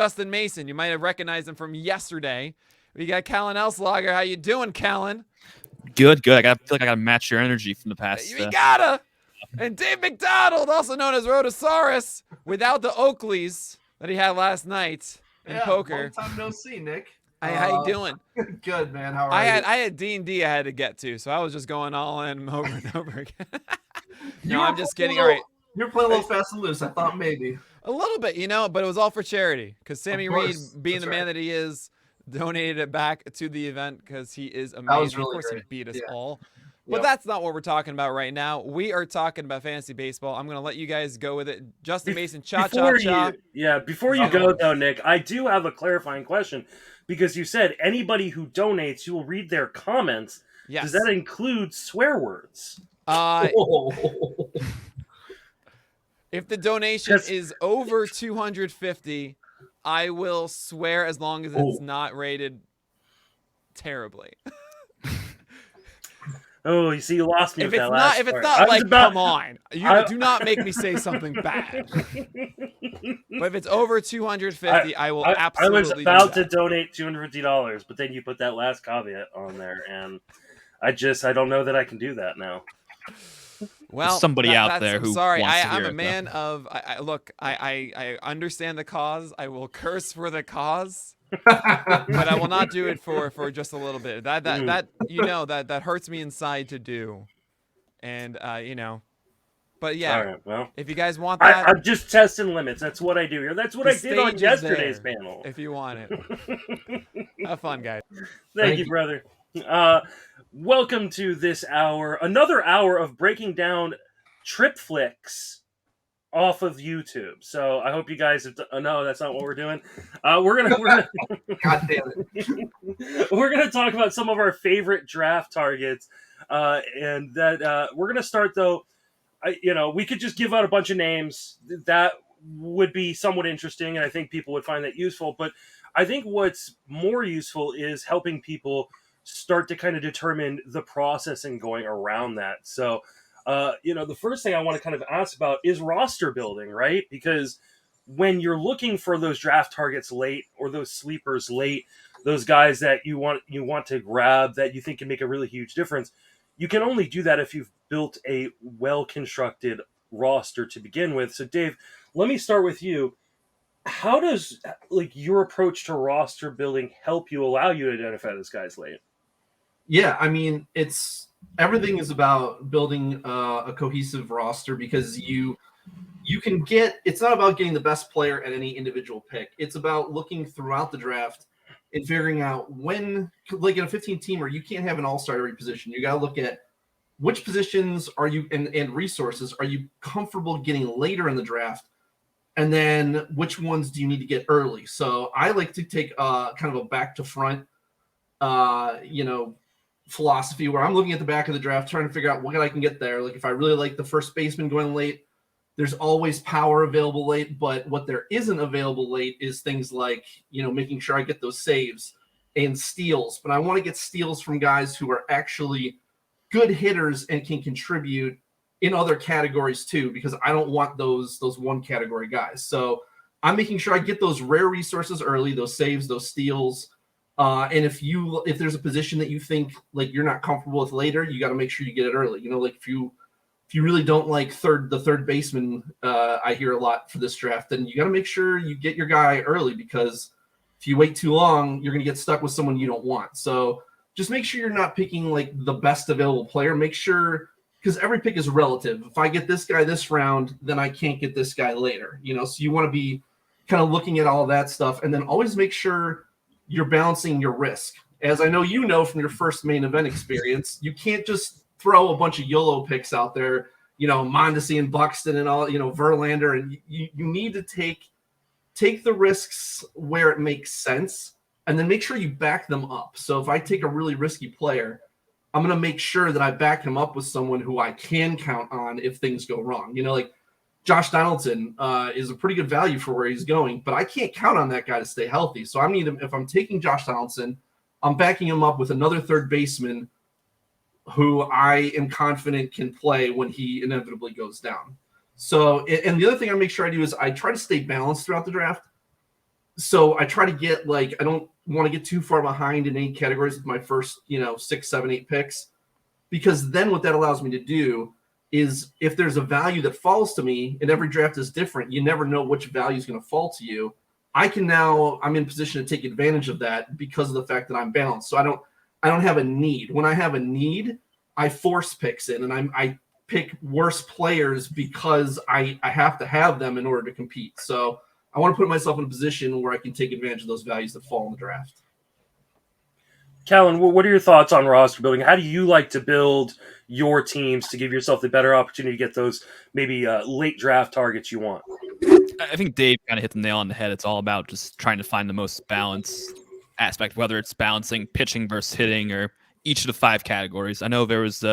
Justin Mason. You might have recognized him from yesterday. We got Callen Elslager. How you doing, Callen? Good. I feel like I gotta match your energy from the past. You gotta. And Dave McDonald, also known as Rhodosaurus, without the Oakleys that he had last night in poker. Long time no see, Nick. How you doing? Good, man. How are you? I had D&D I had to get to, so I was just going all in over and over again. No, I'm just kidding. All right. You're playing a little fast and loose. I thought maybe. A little bit, but it was all for charity. Because Sammy Reed, being the man that he is, donated it back to the event because he is amazing. Really of course, great. He beat us all. But that's not what we're talking about right now. We are talking about fantasy baseball. I'm going to let you guys go with it. Justin Mason, cha-cha. Before you go, though, Nick, I do have a clarifying question. Because you said anybody who donates, you will read their comments. Yes. Does that include swear words? If the donation is over $250, I will swear as long as it's not rated terribly. Oh, you see, you lost me. If it's not, come on, do not make me say something bad. But if it's over $250, I will absolutely. I was about to donate $250, but then you put that last caveat on there, and I don't know that I can do that now. Well, there's somebody out there who. Sorry, wants to I'm hear a man of. I understand the cause. I will curse for the cause. But I will not do it for just a little bit. That hurts me inside to do, and But yeah, all right, well, if you guys want that, I'm just testing limits. That's what I do here. That's what I did on yesterday's panel. If you want it, have fun, guys. Thank you, brother. Welcome to this hour, another hour of breaking down trip flicks off of YouTube. So I hope you guys have no, that's not what we're doing. We're gonna God damn it. We're gonna talk about some of our favorite draft targets, and that we're gonna start though. We could just give out a bunch of names. That would be somewhat interesting, and I think people would find that useful. But I think what's more useful is helping people start to kind of determine the processing going around that. So. The first thing I want to kind of ask about is roster building, right? Because when you're looking for those draft targets late or those sleepers late, those guys that you want to grab that you think can make a really huge difference, you can only do that if you've built a well-constructed roster to begin with. So Dave, let me start with you. How does your approach to roster building help you allow you to identify those guys late? Yeah, I mean, everything is about building a cohesive roster because you can it's not about getting the best player at any individual pick. It's about looking throughout the draft and figuring out when, like in a 15-teamer, you can't have an all-star at every position. You got to look at which positions are you and resources are you comfortable getting later in the draft, and then which ones do you need to get early. So I like to take kind of a back to front, philosophy where I'm looking at the back of the draft, trying to figure out what I can get there. Like if I really like the first baseman going late, there's always power available late, but what there isn't available late is things like, making sure I get those saves and steals. But I want to get steals from guys who are actually good hitters and can contribute in other categories too, because I don't want those one category guys. So I'm making sure I get those rare resources early, those saves, those steals. And if there's a position that you think like you're not comfortable with later, you got to make sure you get it early. If you really don't like the third baseman, I hear a lot for this draft, then you got to make sure you get your guy early, because if you wait too long, you're going to get stuck with someone you don't want. So just make sure you're not picking like the best available player. Make sure, because every pick is relative. If I get this guy this round, then I can't get this guy later. So you want to be kind of looking at all that stuff, and then always make sure you're balancing your risk. As I know from your first main event experience, you can't just throw a bunch of YOLO picks out there, Mondesi and Buxton and all, Verlander, and you need to take the risks where it makes sense, and then make sure you back them up. So if I take a really risky player, I'm going to make sure that I back him up with someone who I can count on if things go wrong. Like Josh Donaldson is a pretty good value for where he's going, but I can't count on that guy to stay healthy. So if I'm taking Josh Donaldson, I'm backing him up with another third baseman who I am confident can play when he inevitably goes down. So, and the other thing I make sure I do is I try to stay balanced throughout the draft. So I try to get like, I don't want to get too far behind in any categories with my first, 6, 7, 8 picks, because then what that allows me to do is if there's a value that falls to me, and every draft is different, you never know which value is going to fall to you. I'm in position to take advantage of that because of the fact that I'm balanced. So I don't have a need. When I have a need, I force picks in, and I pick worse players because I have to have them in order to compete. So I want to put myself in a position where I can take advantage of those values that fall in the draft. Callen, what are your thoughts on roster building? How do you like to build your teams to give yourself the better opportunity to get those maybe late draft targets you want? I think Dave kind of hit the nail on the head. It's all about just trying to find the most balanced aspect, whether it's balancing pitching versus hitting or each of the 5 categories. I know there was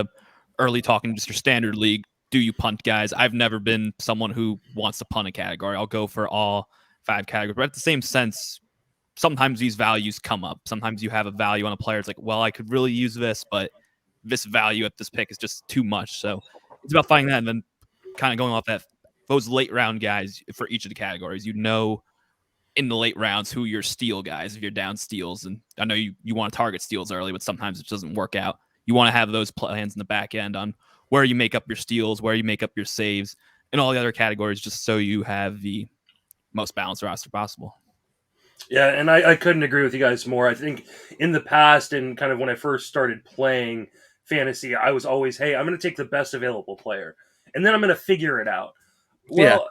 early talking just your standard league. Do you punt guys? I've never been someone who wants to punt a category. I'll go for all 5 categories. But at the same sense, sometimes these values come up. Sometimes you have a value on a player. It's like, well, I could really use this, but this value at this pick is just too much. So it's about finding that and then kind of going off that those late round guys for each of the categories. In the late rounds who your steal guys if you're down steals. And I know you want to target steals early, but sometimes it doesn't work out. You want to have those plans in the back end on where you make up your steals, where you make up your saves, and all the other categories, just so you have the most balanced roster possible. Yeah, and I couldn't agree with you guys more. I think in the past and kind of when I first started playing fantasy, I was always, hey, I'm going to take the best available player, and then I'm going to figure it out. Well,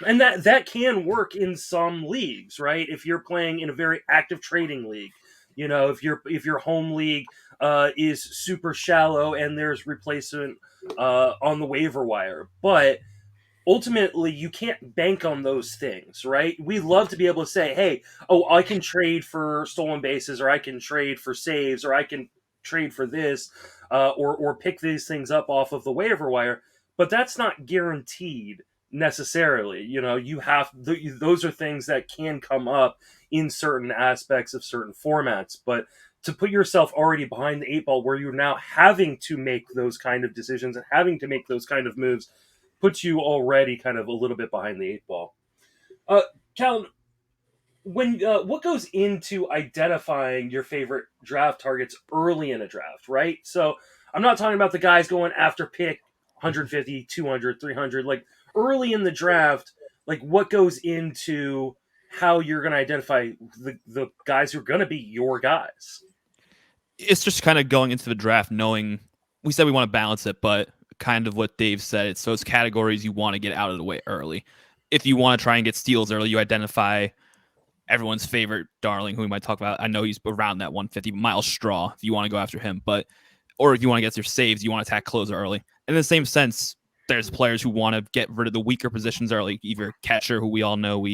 and that can work in some leagues, right? If you're playing in a very active trading league, if your home league is super shallow and there's replacement on the waiver wire, but ultimately you can't bank on those things, right? We love to be able to say, hey, I can trade for stolen bases, or I can trade for saves, or I can trade for this, or pick these things up off of the waiver wire, but that's not guaranteed necessarily. Those are things that can come up in certain aspects of certain formats, but to put yourself already behind the 8 ball where you're now having to make those kind of decisions and having to make those kind of moves puts you already kind of a little bit behind the 8 ball. Callen, what goes into identifying your favorite draft targets early in a draft, right? So I'm not talking about the guys going after pick 150, 200, 300, like early in the draft, like what goes into how you're going to identify the guys who are going to be your guys? It's just kind of going into the draft knowing we said we want to balance it, but kind of what Dave said, it's those categories you want to get out of the way early. If you want to try and get steals early, you identify everyone's favorite darling, who we might talk about. I know he's around that 150, Miles Straw, if you want to go after him. Or if you want to get your saves, you want to attack closer early. In the same sense, there's players who want to get rid of the weaker positions early, either catcher, who we all know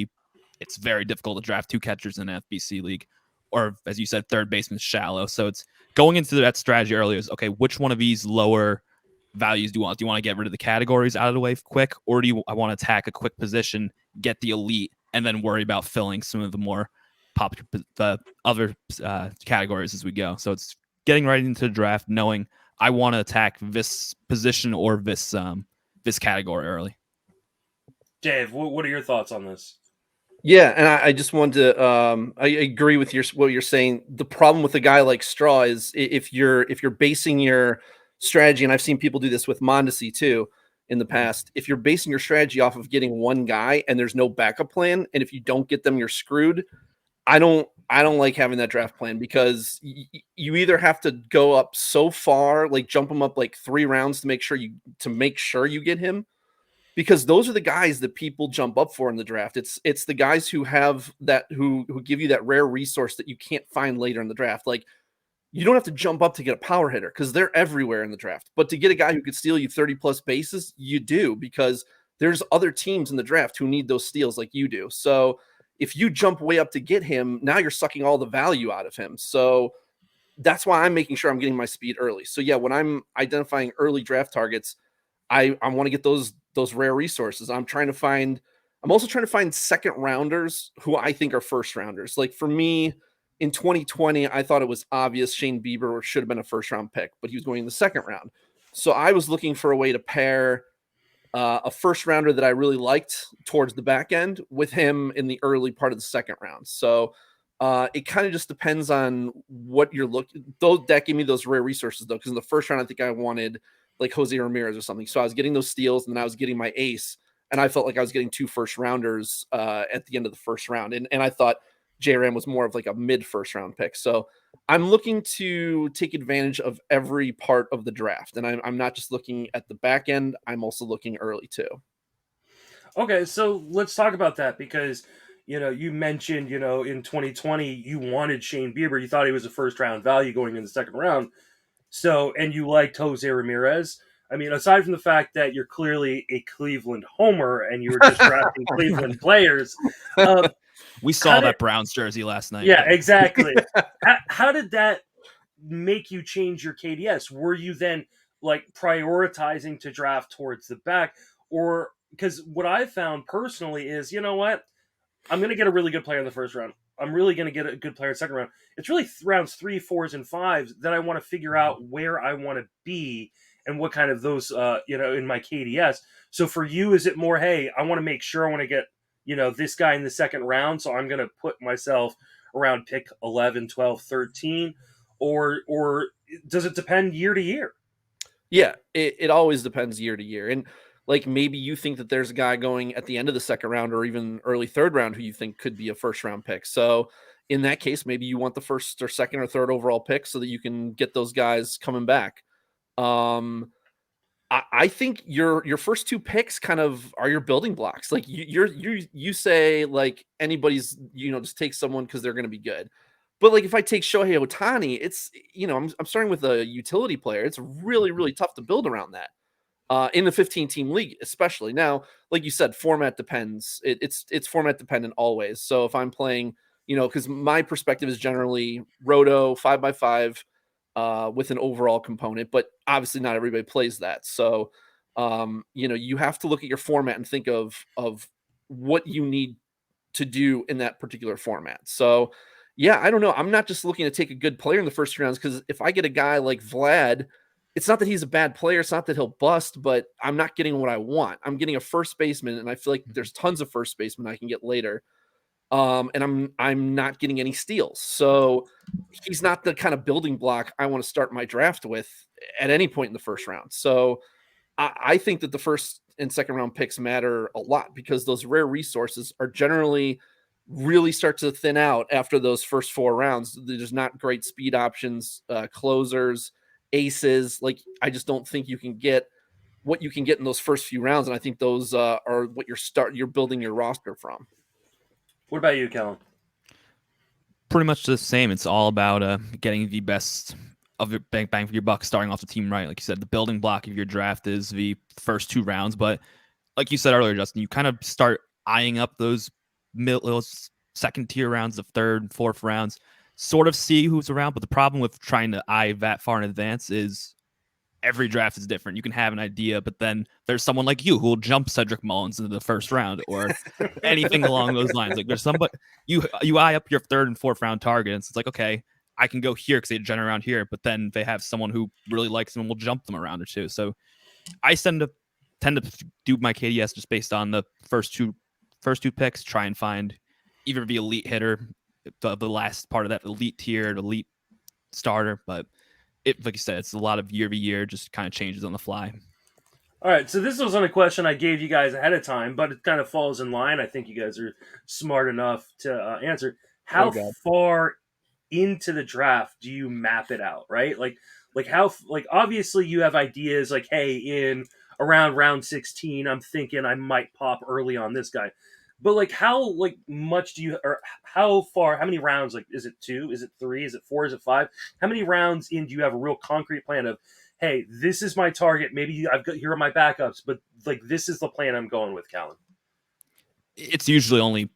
it's very difficult to draft 2 catchers in an FBC league, or as you said, third baseman shallow. So it's going into that strategy early is, okay, which one of these lower values do you want? Do you want to get rid of the categories out of the way quick, or I want to attack a quick position, get the elite, and then worry about filling some of the more popular the other categories as we go? So it's getting right into the draft, knowing I want to attack this position or this category early. Dave, what are your thoughts on this? Yeah, and I just wanted to I agree with what you're saying. The problem with a guy like Straw is if you're basing your strategy, and I've seen people do this with Mondesi too in the past, if you're basing your strategy off of getting one guy and there's no backup plan, and if you don't get them, you're screwed. I don't like having that draft plan, because you either have to go up so far, like jump him up like 3 rounds to make sure you get him, because those are the guys that people jump up for in the draft. It's the guys who have that, who give you that rare resource that you can't find later in the draft. Like, you don't have to jump up to get a power hitter, because they're everywhere in the draft. But to get a guy who could steal you 30 plus bases, you do, because there's other teams in the draft who need those steals like you do. So if you jump way up to get him, now you're sucking all the value out of him. So that's why I'm making sure I'm getting my speed early. So yeah, when I'm identifying early draft targets, I want to get those rare resources. I'm also trying to find second rounders who I think are first rounders. Like for me, in 2020, I thought it was obvious Shane Bieber should have been a first round pick, but he was going in the second round. So I was looking for a way to pair a first rounder that I really liked towards the back end with him in the early part of the second round. So it kind of just depends on what you're looking. Though that gave me those rare resources though, because in the first round I think I wanted like Jose Ramirez or something. So I was getting those steals, and then I was getting my ace, and I felt like I was getting 2 first rounders at the end of the first round, and I thought J-Ram was more of like a mid first round pick. So I'm looking to take advantage of every part of the draft, and I'm not just looking at the back end. I'm also looking early too. Okay, so let's talk about that because you mentioned in 2020 you wanted Shane Bieber. You thought he was a first round value going in the second round. So, and you liked Jose Ramirez. I mean, aside from the fact that you're clearly a Cleveland homer and you were just drafting Cleveland players, we saw that Browns jersey last night. Yeah, exactly. How did that make you change your KDS? Were you then like prioritizing to draft towards the back? Or because what I found personally is, you know what? I'm going to get a really good player in the first round. I'm really going to get a good player in the second round. It's really rounds 3, 4s, and 5s that I want to figure out where I want to be and what kind of those, in my KDS. So for you, is it more, hey, I want to make sure I want to get, this guy in the second round, so I'm going to put myself around pick 11, 12, 13, or does it depend year to year? Yeah, it always depends year to year. And like maybe you think that there's a guy going at the end of the second round or even early third round who you think could be a first round pick. So in that case, maybe you want the first or second or third overall pick so that you can get those guys coming back. I think your first 2 picks kind of are your building blocks. Like you say like anybody's, just take someone because they're going to be good. But like if I take Shohei Ohtani, it's, I'm starting with a utility player. It's really, really tough to build around that. In the 15-team league, especially. Now, like you said, format depends. It's format dependent always. So if I'm playing, because my perspective is generally roto 5x5 with an overall component, but obviously not everybody plays that. So, you have to look at your format and think of what you need to do in that particular format. So, yeah, I don't know. I'm not just looking to take a good player in the first 2 rounds, because if I get a guy like Vlad, it's not that he's a bad player. It's not that he'll bust, but I'm not getting what I want. I'm getting a first baseman, and I feel like there's tons of first basemen I can get later. And I'm not getting any steals. So he's not the kind of building block I want to start my draft with at any point in the first round. So I think that the first and second round picks matter a lot, because those rare resources are generally really start to thin out after those first 4 rounds. There's not great speed options, closers, aces. Like, I just don't think you can get what you can get in those first few rounds. And I think those are what you're building your roster from. What about you, Callen? Pretty much the same. It's all about getting the best of your bang for your buck, starting off the team right. Like you said, the building block of your draft is the first 2 rounds. But like you said earlier, Justin, you kind of start eyeing up those second tier rounds, the third, fourth rounds, sort of see who's around. But the problem with trying to eye that far in advance is every draft is different. You can have an idea, but then there's someone like you who will jump Cedric Mullins into the first round or anything along those lines. Like, there's somebody you eye up your third and fourth round targets. It's like, okay, I can go here because they gen around here, but then they have someone who really likes them and will jump them around or two. So I tend to do my KDS just based on the first two picks, try and find either the elite hitter, the last part of that elite tier, the elite starter. But it, like you said, it's a lot of year to year, just kind of changes on the fly. All right, so this wasn't a question I gave you guys ahead of time, but it kind of falls in line. I think you guys are smart enough to answer. How far into the draft do you map it out, right? Like how, like, obviously you have ideas like, hey, in around round 16, I'm thinking I might pop early on this guy. But like, how much do you, or how far, how many rounds, like, is it 2, is it 3, is it 4, is it 5? How many rounds in do you have a real concrete plan of, hey, this is my target, maybe I've got, here are my backups, but like, this is the plan I'm going with, Callen? It's usually only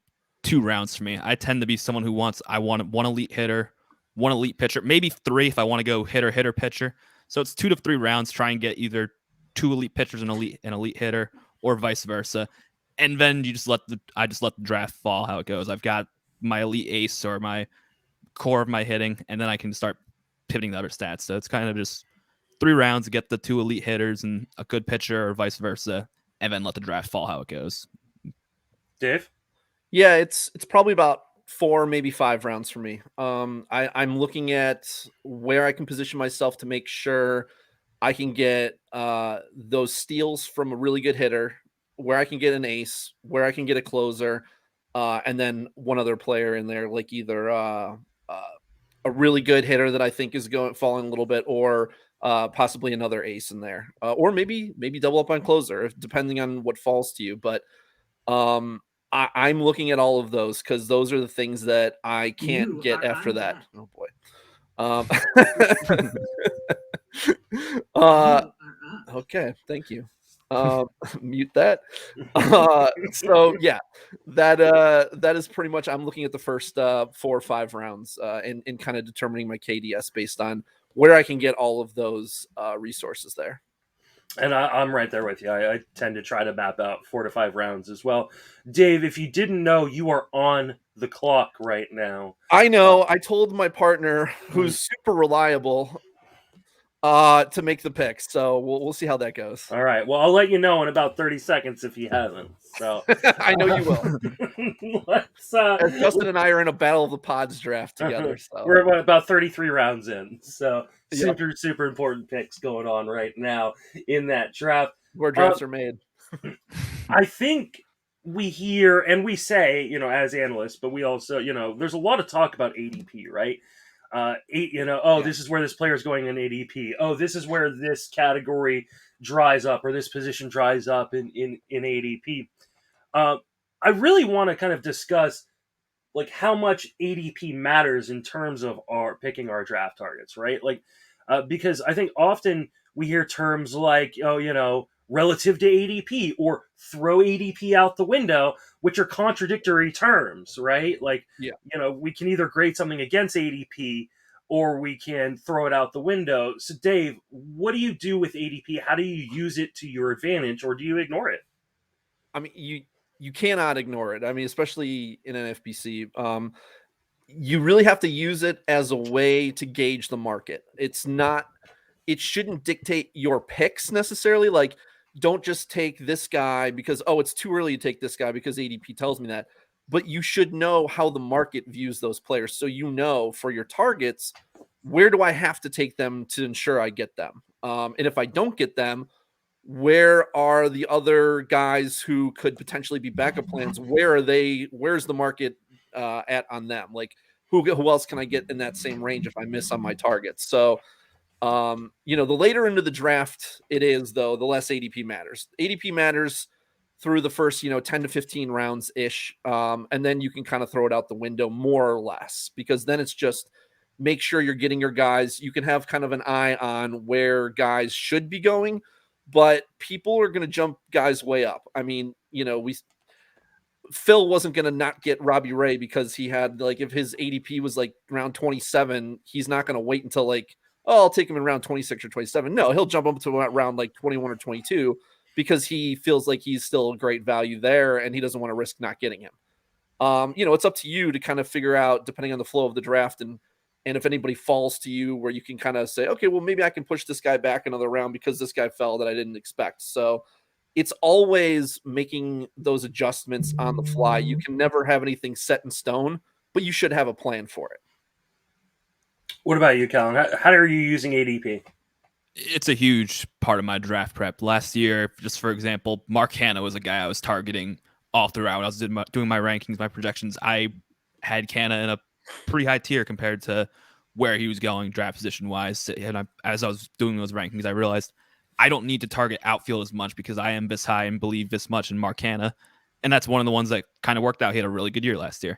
2 rounds for me. I tend to be someone who I want one elite hitter, one elite pitcher, maybe 3 if I want to go hitter, pitcher. So it's 2 to 3 rounds, try and get either 2 elite pitchers and an elite hitter, or vice versa. And then I just let the draft fall how it goes. I've got my elite ace or my core of my hitting, and then I can start pivoting the other stats. So it's kind of just 3 rounds to get the 2 elite hitters and a good pitcher, or vice versa. and then let the draft fall how it goes. Dave? Yeah, it's probably about 4, maybe 5 rounds for me. I'm looking at where I can position myself to make sure I can get those steals from a really good hitter, where I can get an ace, where I can get a closer, and then one other player in there, like either a really good hitter that I think is falling a little bit, or possibly another ace in there, or maybe double up on closer, depending on what falls to you. But I'm looking at all of those because those are the things that I can't get after that. Oh boy. Okay, thank you. Mute that. So yeah, that is pretty much. I'm looking at the first 4 or 5 rounds and kind of determining my KDS based on where I can get all of those resources there. And I'm right there with you. I tend to try to map out 4 to 5 rounds as well. Dave, if you didn't know, you are on the clock right now. I know. I told my partner, who's super reliable, to make the picks. So we'll see how that goes. All right. Well, I'll let you know in about 30 seconds if he hasn't. So I know you will. Let's, Justin and I are in a Battle of the Pods draft together. So we're about 33 rounds in. So super important picks going on right now in that draft. Where drafts are made. I think we hear and we say, as analysts, but we also, there's a lot of talk about ADP, right? This is where this player is going in ADP. Oh, this is where this category dries up, or this position dries up in ADP. I really want to kind of discuss like how much ADP matters in terms of our picking our draft targets, right? Like, because I think often we hear terms like, relative to ADP or throw ADP out the window, which are contradictory terms, right? Like, we can either grade something against ADP or we can throw it out the window. So Dave, what do you do with ADP? How do you use it to your advantage, or do you ignore it? I mean, you cannot ignore it. I mean, especially in an FBC, you really have to use it as a way to gauge the market. It shouldn't dictate your picks necessarily. Like, don't just take this guy because, it's too early to take this guy because ADP tells me that. But you should know how the market views those players. So for your targets, where do I have to take them to ensure I get them? And if I don't get them, where are the other guys who could potentially be backup plans? Where are they? Where's the market at on them? Like, who else can I get in that same range if I miss on my targets? So, the later into the draft it is, though, the less ADP matters. ADP matters through the first, 10 to 15 rounds ish. And then you can kind of throw it out the window more or less, because then it's just make sure you're getting your guys. You can have kind of an eye on where guys should be going, but people are going to jump guys way up. I mean, Phil wasn't going to not get Robbie Ray because he had, like, if his ADP was like around 27, he's not going to wait until I'll take him in round 26 or 27. No, he'll jump up to around like 21 or 22 because he feels like he's still a great value there and he doesn't want to risk not getting him. It's up to you to kind of figure out, depending on the flow of the draft and if anybody falls to you, where you can kind of say, okay, well, maybe I can push this guy back another round because this guy fell that I didn't expect. So it's always making those adjustments on the fly. You can never have anything set in stone, but you should have a plan for it. What about you, Callen? How are you using ADP? It's a huge part of my draft prep. Last year, just for example, Mark Hanna was a guy I was targeting all throughout. I was doing my rankings, my projections. I had Canna in a pretty high tier compared to where he was going draft position wise. And as I was doing those rankings, I realized I don't need to target outfield as much because I am this high and believe this much in Mark Hanna. And that's one of the ones that kind of worked out. He had a really good year last year.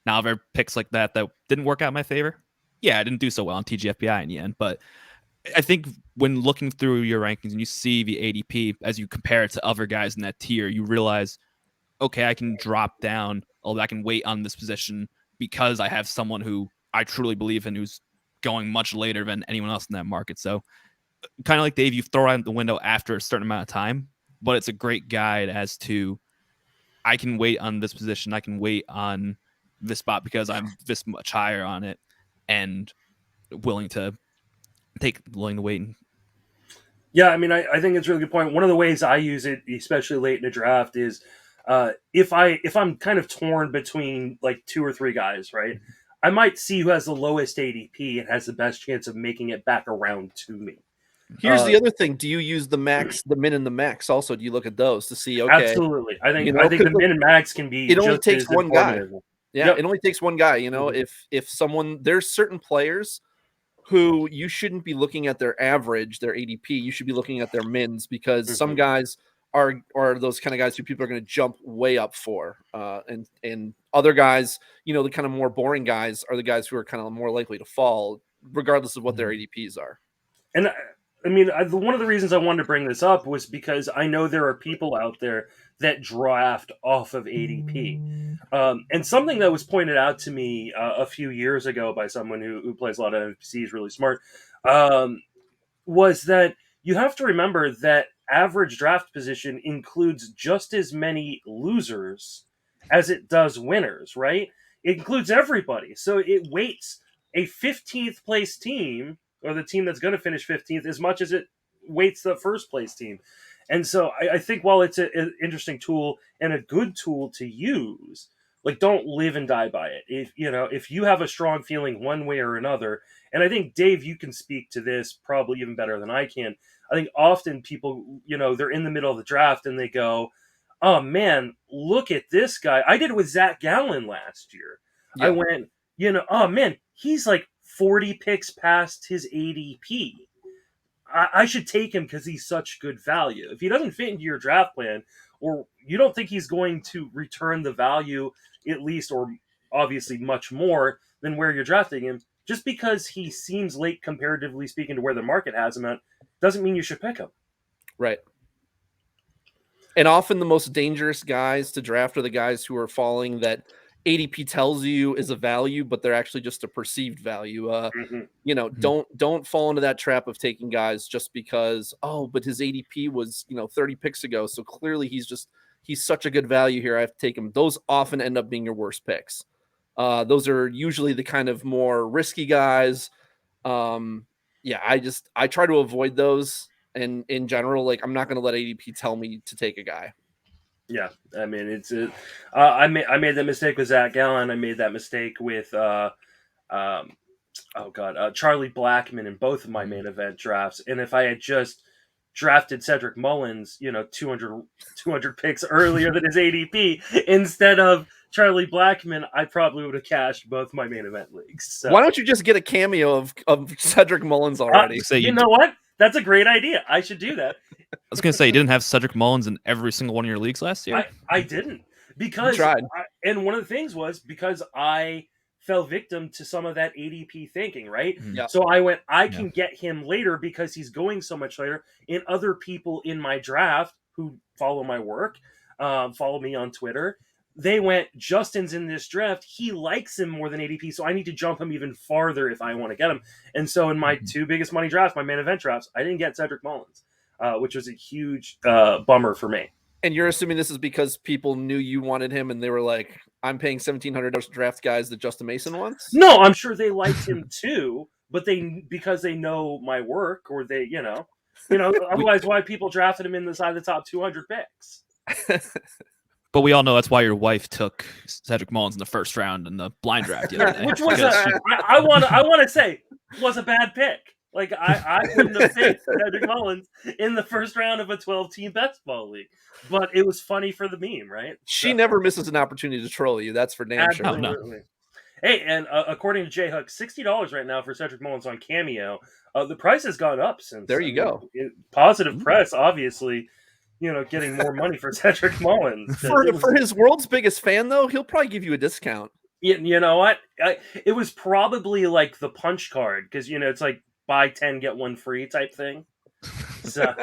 Now, if there are picks like that didn't work out in my favor, yeah, I didn't do so well on TGFBI in the end. But I think when looking through your rankings and you see the ADP as you compare it to other guys in that tier, you realize, okay, I can drop down, I can wait on this position because I have someone who I truly believe in who's going much later than anyone else in that market. So kind of like Dave, you throw out the window after a certain amount of time, but it's a great guide as to I can wait on this position. I can wait on this spot because I'm this much higher on it and willing to wait. Yeah, I mean, I think it's a really good point. One of the ways I use it, especially late in a draft, is if I'm kind of torn between like 2 or 3 guys, right? I might see who has the lowest ADP and has the best chance of making it back around to me. Here's the other thing: do you use the max, the min, and the max? Also, do you look at those to see? Okay, Absolutely, I think I think the min and max can be. It only just takes as one guy. informative. Yeah, Yep. it only takes one guy. If someone, there's certain players who you shouldn't be looking at their average, their ADP. You should be looking at their mins, because some guys are those kind of guys who people are going to jump way up for, and other guys, the kind of more boring guys are the guys who are kind of more likely to fall, regardless of what their ADPs are. And I mean, one of the reasons I wanted to bring this up was because I know there are people out there that draft off of ADP. And something that was pointed out to me a few years ago by someone who plays a lot of NFPCs, really smart, was that you have to remember that average draft position includes just as many losers as it does winners, right? It includes everybody. So it weights a 15th place team, or the team that's going to finish 15th, as much as it weights the first place team. And so I think while it's an interesting tool and a good tool to use, like, don't live and die by it. If you have a strong feeling one way or another, and I think, Dave, you can speak to this probably even better than I can. I think often people, they're in the middle of the draft and they go, oh man, look at this guy. I did it with Zach Gallen last year. Yeah. I went, oh man, he's like 40 picks past his ADP. I should take him because he's such good value. If he doesn't fit into your draft plan, or you don't think he's going to return the value at least, or obviously much more than where you're drafting him, just because he seems late comparatively speaking to where the market has him at, doesn't mean you should pick him. Right. And often the most dangerous guys to draft are the guys who are falling that ADP tells you is a value, but they're actually just a perceived value. Don't fall into that trap of taking guys just because, but his ADP was, 30 picks ago. So clearly he's such a good value here, I have to take him. Those often end up being your worst picks. Those are usually the kind of more risky guys. I try to avoid those. And in general, like, I'm not going to let ADP tell me to take a guy. Yeah, I mean, I made that mistake with Zach Gallen. I made that mistake with Charlie Blackmon in both of my main event drafts. And if I had just drafted Cedric Mullins, 200 picks earlier than his ADP instead of Charlie Blackmon, I probably would have cashed both my main event leagues. So. Why don't you just get a cameo of Cedric Mullins already? You know what? That's a great idea. I should do that. I was going to say, you didn't have Cedric Mullins in every single one of your leagues last year? I didn't. Because and one of the things was because I fell victim to some of that ADP thinking, right? Yeah. So I went, I can get him later because he's going so much later. And other people in my draft who follow my work, follow me on Twitter, they went, Justin's in this draft. He likes him more than ADP, so I need to jump him even farther if I want to get him. And so in my 2 biggest money drafts, my main event drafts, I didn't get Cedric Mullins, which was a huge bummer for me. And you're assuming this is because people knew you wanted him and they were like, I'm paying $1,700 to draft guys that Justin Mason wants? No, I'm sure they liked him too, but because they know my work, or they, otherwise why people drafted him inside the top 200 picks. But we all know that's why your wife took Cedric Mullins in the first round in the blind draft the other day. Which was I want to say was a bad pick. Like I wouldn't have picked Cedric Mullins in the first round of a 12-team best ball league, but it was funny for the meme, right? She never misses an opportunity to troll you. That's for damn sure. Absolutely. Hey, and according to J Hook, $60 right now for Cedric Mullins on Cameo. The price has gone up since. There you go. Positive press, obviously. Getting more money for Cedric Mullins. For his world's biggest fan, though, he'll probably give you a discount. You know what? It was probably like the punch card, because, it's like buy 10, get 1 free type thing. So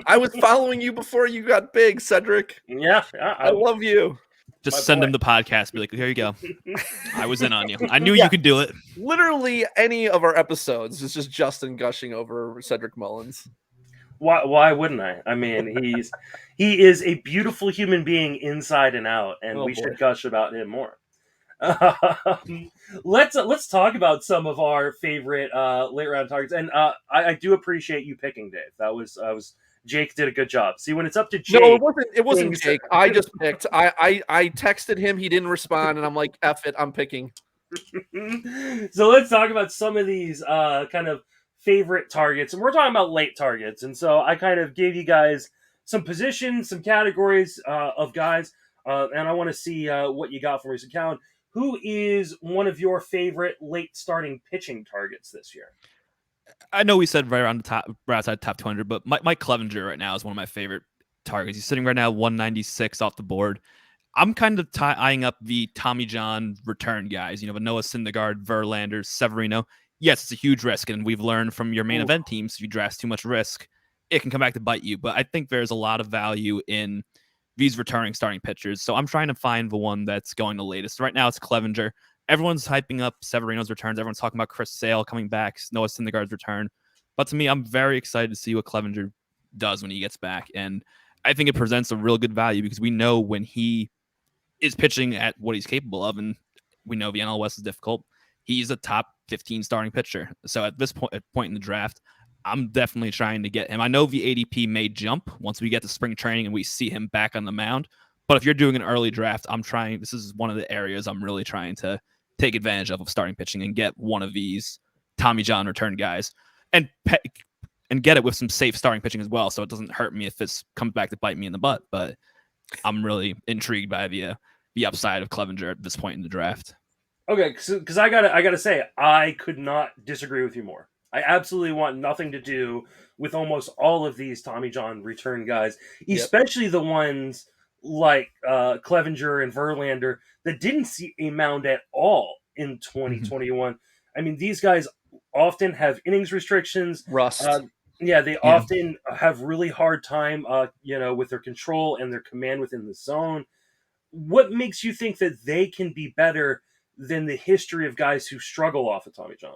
I was following you before you got big, Cedric. Yeah. I love you. Just send him the podcast. Be like, here you go. I was in on you. I knew you could do it. Literally any of our episodes is just Justin gushing over Cedric Mullins. Why wouldn't I? I mean, he is a beautiful human being inside and out, and we should gush about him more. Let's talk about some of our favorite late round targets, and I do appreciate you picking Dave. That was Jake did a good job. See, when it's up to Jake, No, it wasn't things- Jake. I just picked. I texted him. He didn't respond, and I'm like, F it. I'm picking. So let's talk about some of these kind of favorite targets, and we're talking about late targets. And so I kind of gave you guys some positions, some categories of guys, and I want to see what you got for me. So, Callen, who is one of your favorite late starting pitching targets this year? I know we said right around the top, right outside top 200, but Mike Clevenger right now is one of my favorite targets. He's sitting right now 196 off the board. I'm kind of eyeing up the Tommy John return guys. You know, Noah Syndergaard, Verlander, Severino. Yes, it's a huge risk, and we've learned from your main event teams, if you draft too much risk, it can come back to bite you. But I think there's a lot of value in these returning starting pitchers. So I'm trying to find the one that's going the latest. Right now it's Clevenger. Everyone's hyping up Severino's returns. Everyone's talking about Chris Sale coming back, Noah Syndergaard's return. But to me, I'm very excited to see what Clevenger does when he gets back. And I think it presents a real good value because we know when he is pitching at what he's capable of, and we know the NL West is difficult, he's a top 15 starting pitcher. So at this point in the draft, I'm definitely trying to get him. I know the ADP may jump once we get to spring training and we see him back on the mound. But if you're doing an early draft, this is one of the areas I'm really trying to take advantage of starting pitching and get one of these Tommy John return guys and get it with some safe starting pitching as well. So it doesn't hurt me if this comes back to bite me in the butt. But I'm really intrigued by the upside of Clevenger at this point in the draft. Okay, because I gotta say, I could not disagree with you more. I absolutely want nothing to do with almost all of these Tommy John return guys, especially the ones like Clevenger and Verlander that didn't see a mound at all in 2021. I mean, these guys often have innings restrictions. Rust. They often have really hard time, with their control and their command within the zone. What makes you think that they can be better than the history of guys who struggle off of Tommy John?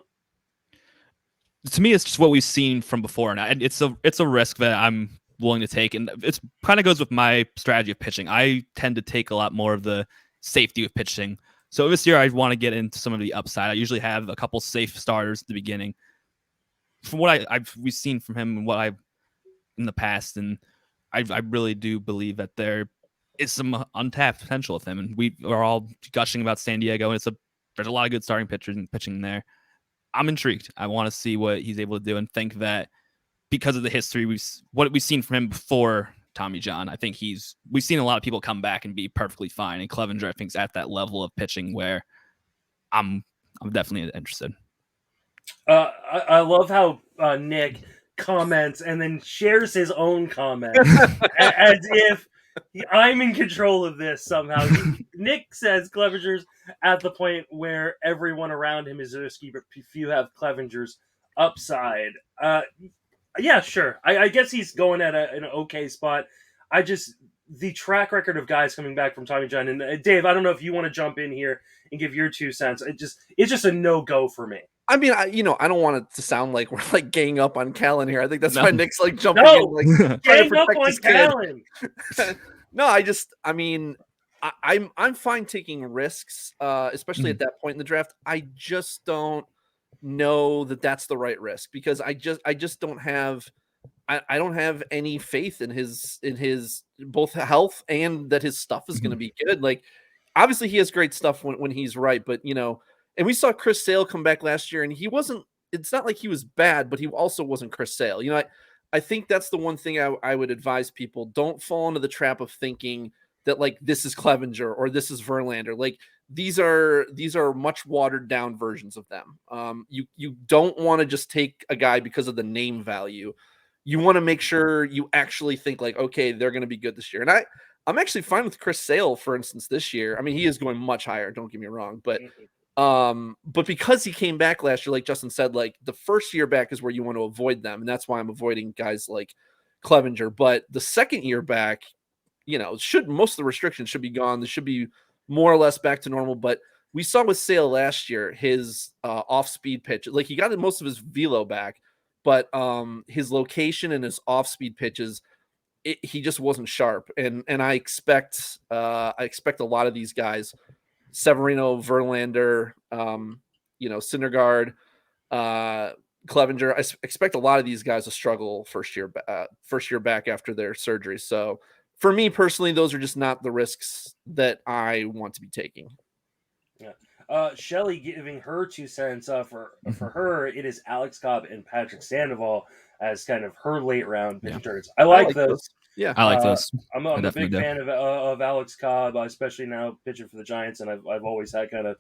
To me, it's just what we've seen from before, and it's a risk that I'm willing to take, and it kind of goes with my strategy of pitching. I tend to take a lot more of the safety of pitching. So this year, I want to get into some of the upside. I usually have a couple safe starters at the beginning. From what we've seen from him and what I've in the past, and I really do believe that there is some untapped potential with him. And we are all gushing about San Diego, and there's a lot of good starting pitchers and pitching there. I'm intrigued. I want to see what he's able to do, and think that because of the history, what we've seen from him before Tommy John, I think we've seen a lot of people come back and be perfectly fine. And Clevenger, I think, is at that level of pitching where I'm definitely interested. I love how Nick comments and then shares his own comment as if I'm in control of this somehow. Nick says Clevenger's at the point where everyone around him is risky, but if you have Clevenger's upside, yeah, sure. I guess he's going at an okay spot. The track record of guys coming back from Tommy John, and Dave, I don't know if you want to jump in here and give your 2 cents. It's just a no-go for me. I mean, I don't want it to sound like we're like ganging up on Callen here. I think that's why Nick's like jumping in, like gang up on Callen. No, I'm fine taking risks, especially at that point in the draft. I just don't know that that's the right risk because I just don't have I don't have any faith in his both health and that his stuff is going to be good. Like, obviously he has great stuff when he's right, but and we saw Chris Sale come back last year, and it's not like he was bad, but he also wasn't Chris Sale. I think that's the one thing I would advise people: don't fall into the trap of thinking that like this is Clevenger or this is Verlander. Like these are much watered down versions of them. You don't want to just take a guy because of the name value. You want to make sure you actually think like, okay, they're going to be good this year. And I'm actually fine with Chris Sale, for instance, this year. I mean, he is going much higher. Don't get me wrong, but because he came back last year, like Justin said, like the first year back is where you want to avoid them, and that's why I'm avoiding guys like Clevenger. But the second year back, most of the restrictions should be gone. They should be more or less back to normal. But we saw with Sale last year, his off-speed pitch, like he got most of his velo back, but his location and his off-speed pitches, he just wasn't sharp. And I expect a lot of these guys Severino, Verlander, Syndergaard, Clevenger. I expect a lot of these guys to struggle first year back after their surgery. So for me personally, those are just not the risks that I want to be taking. Yeah. Shelly giving her 2 cents. For her, it is Alex Cobb and Patrick Sandoval as kind of her late round pitching targets. I like those. Yeah, I like those. I'm a big fan of Alex Cobb, especially now pitching for the Giants, and I've always had kind of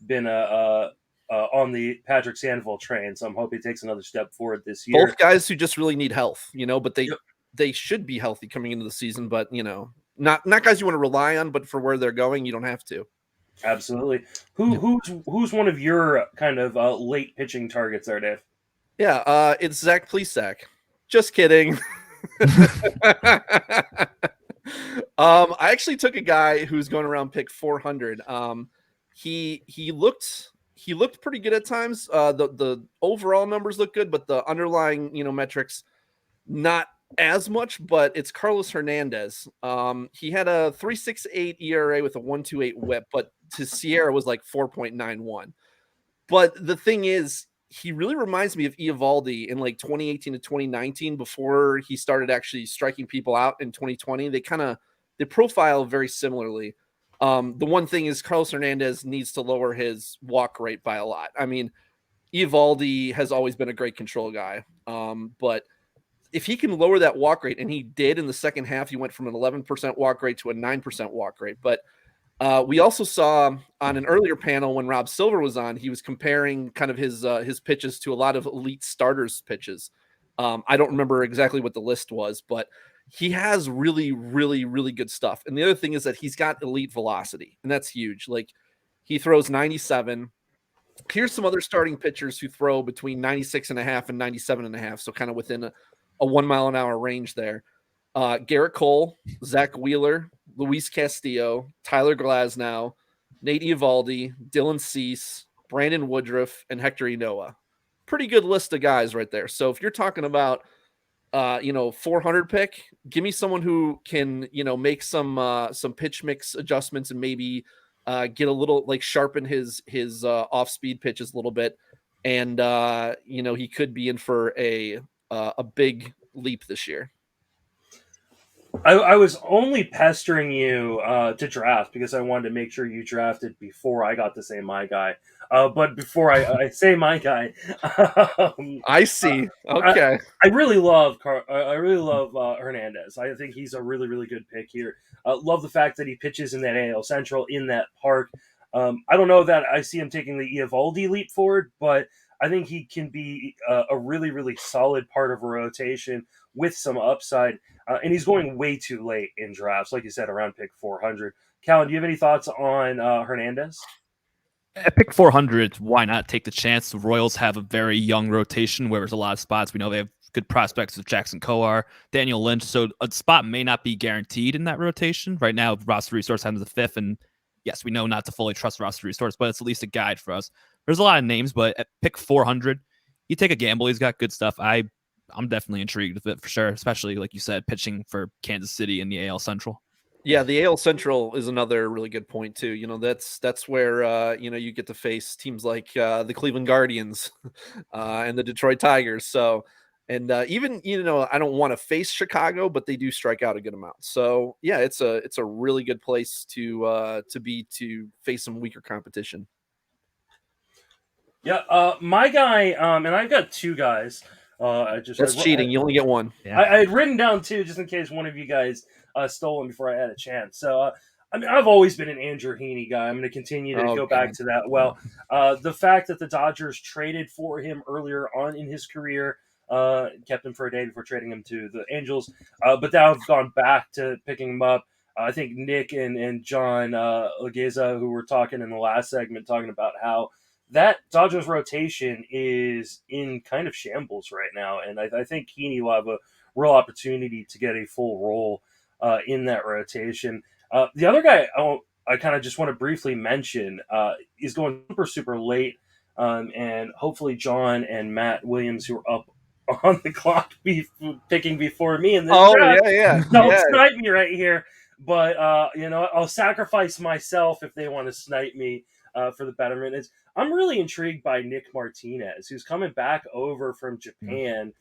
been on the Patrick Sandoval train, so I'm hoping he takes another step forward this year. Both guys who just really need health, but they should be healthy coming into the season, but not guys you want to rely on, but for where they're going, you don't have to. Absolutely. Who's one of your kind of late pitching targets there, Dave? Yeah, it's Zach Plesac. Just kidding. I actually took a guy who's going around pick 400. He looked pretty good at times. The overall numbers look good, but the underlying metrics not as much. But it's Carlos Hernandez. He had a 3.68 ERA with a 1.28 WHIP, but his Sierra was like 4.91. But the thing is, he really reminds me of Eovaldi in like 2018 to 2019 before he started actually striking people out in 2020. They profile very similarly. The one thing is Carlos Hernandez needs to lower his walk rate by a lot. I mean, Eovaldi has always been a great control guy. But if he can lower that walk rate, and he did in the second half, he went from an 11% walk rate to a 9% walk rate. But we also saw on an earlier panel when Rob Silver was on, he was comparing kind of his pitches to a lot of elite starters' pitches. I don't remember exactly what the list was, but he has really, really, really good stuff. And the other thing is that he's got elite velocity, and that's huge. Like, he throws 97. Here's some other starting pitchers who throw between 96.5 and 97.5, so kind of within a 1 mile an hour range there. Garrett Cole, Zach Wheeler, Luis Castillo, Tyler Glasnow, Nate Eovaldi, Dylan Cease, Brandon Woodruff, and Hector Inoa. Pretty good list of guys right there. So if you're talking about 400 pick, give me someone who can make some pitch mix adjustments and maybe get a little, like, sharpen his off speed pitches a little bit, and he could be in for a big leap this year. I was only pestering you to draft because I wanted to make sure you drafted before I got to say my guy. But before I say my guy, I see. Okay, I really love Hernandez. I think he's a really, really good pick here. Love the fact that he pitches in that AL Central in that park. I don't know that I see him taking the Eovaldi leap forward, but I think he can be a really, really solid part of a rotation with some upside. And he's going way too late in drafts, like you said, around pick 400. Callen, do you have any thoughts on Hernandez? At pick 400, why not take the chance? The Royals have a very young rotation where there's a lot of spots. We know they have good prospects with Jackson Coar, Daniel Lynch, so a spot may not be guaranteed in that rotation. Right now, roster resource has the 5th, and yes, we know not to fully trust roster resource, but it's at least a guide for us. There's a lot of names, but at pick 400, you take a gamble. He's got good stuff. I'm definitely intrigued with it for sure, especially, like you said, pitching for Kansas City in the AL Central. Yeah, the AL Central is another really good point too. That's where you get to face teams like the Cleveland Guardians and the Detroit Tigers. So, and even I don't want to face Chicago, but they do strike out a good amount. So yeah, it's a really good place to face some weaker competition. Yeah, my guy, and I've got 2 guys. That's cheating. You only get one. Yeah. I had written down 2 just in case one of you guys stole one before I had a chance. So, I've always been an Andrew Heaney guy. I'm going to continue to go back to that. Well, the fact that the Dodgers traded for him earlier on in his career, kept him for a day before trading him to the Angels, but now I've gone back to picking him up. I think Nick and John Legeza, who were talking in the last segment, talking about how that Dodgers rotation is in kind of shambles right now, and I think Heaney will have a real opportunity to get a full role in that rotation. The other guy I kind of just want to briefly mention is going super, super late, and hopefully John and Matt Williams, who are up on the clock, be picking before me in this draft. Yeah. Don't snipe me right here. but I'll sacrifice myself if they want to snipe me for the betterment. I'm really intrigued by Nick Martinez, who's coming back over from Japan,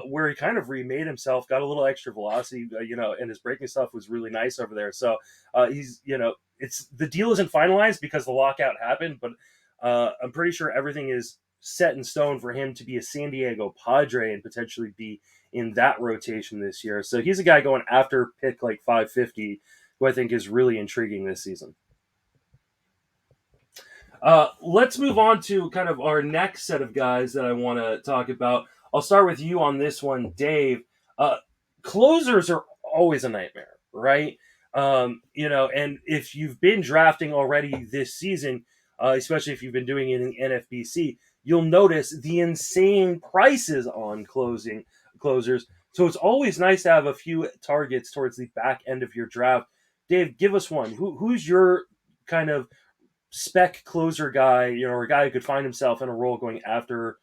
where he kind of remade himself, got a little extra velocity, and his breaking stuff was really nice over there. So he's, the deal isn't finalized because the lockout happened, but I'm pretty sure everything is set in stone for him to be a San Diego Padre and potentially be in that rotation this year. So he's a guy going after pick like 550, who I think is really intriguing this season. Let's move on to kind of our next set of guys that I want to talk about. I'll start with you on this one, Dave. Closers are always a nightmare, right? And if you've been drafting already this season, especially if you've been doing it in NFBC, you'll notice the insane prices on closers. So it's always nice to have a few targets towards the back end of your draft. Dave, give us one. Who's your kind of spec closer guy, or a guy who could find himself in a role going after,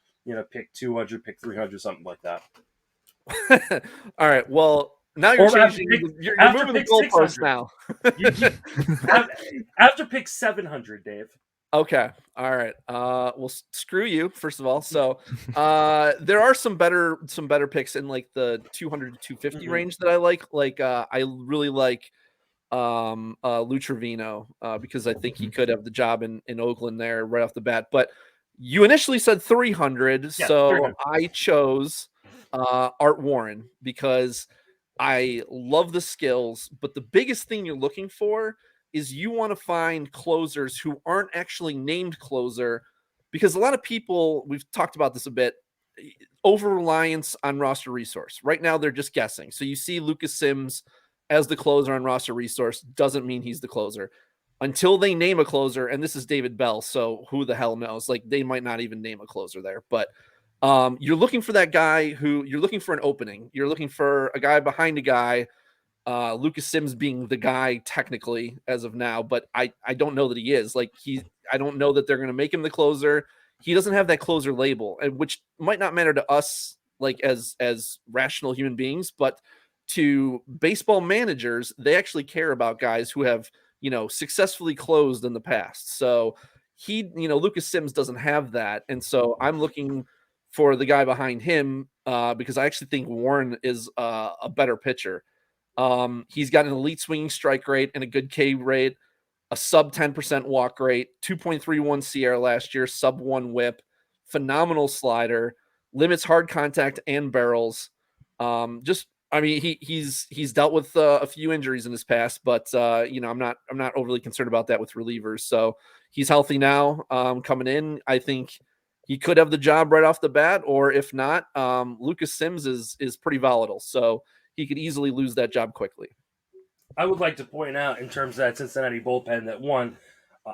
pick 200, pick 300, something like that? All right. Well, now you're changing. You're moving the goalposts now. After pick 700, Dave. Okay. All right. Well, screw you, first of all. So, there are some better picks in like the 200 to 250 range that I like. Like, I really like Lou Trevino because I think he could have the job in Oakland there right off the bat. But you initially said 300, so 300. I chose Art Warren because I love the skills. But the biggest thing you're looking for is you want to find closers who aren't actually named closer, because a lot of people, we've talked about this a bit, over-reliance on roster resource. Right now, they're just guessing. So you see Lucas Sims as the closer on roster resource, doesn't mean he's the closer. Until they name a closer, and this is David Bell, so who the hell knows? Like, they might not even name a closer there. But you're looking for that guy you're looking for an opening. You're looking for a guy behind a guy, Lucas Sims being the guy technically as of now, but I don't know that he is. Like, I don't know that they're going to make him the closer. He doesn't have that closer label, and which might not matter to us, like as rational human beings, but to baseball managers, they actually care about guys who have, successfully closed in the past. So Lucas Sims doesn't have that. And so I'm looking for the guy behind him because I actually think Warren is a better pitcher. He's got an elite swinging strike rate and a good K rate, a sub 10% walk rate, 2.31 CR last year, sub 1 whip, phenomenal slider, limits hard contact and barrels. He's dealt with a few injuries in his past, but I'm not overly concerned about that with relievers. So he's healthy now. Coming in, I think he could have the job right off the bat, or if not, Lucas Sims is pretty volatile, so he could easily lose that job quickly. I would like to point out in terms of that Cincinnati bullpen that one,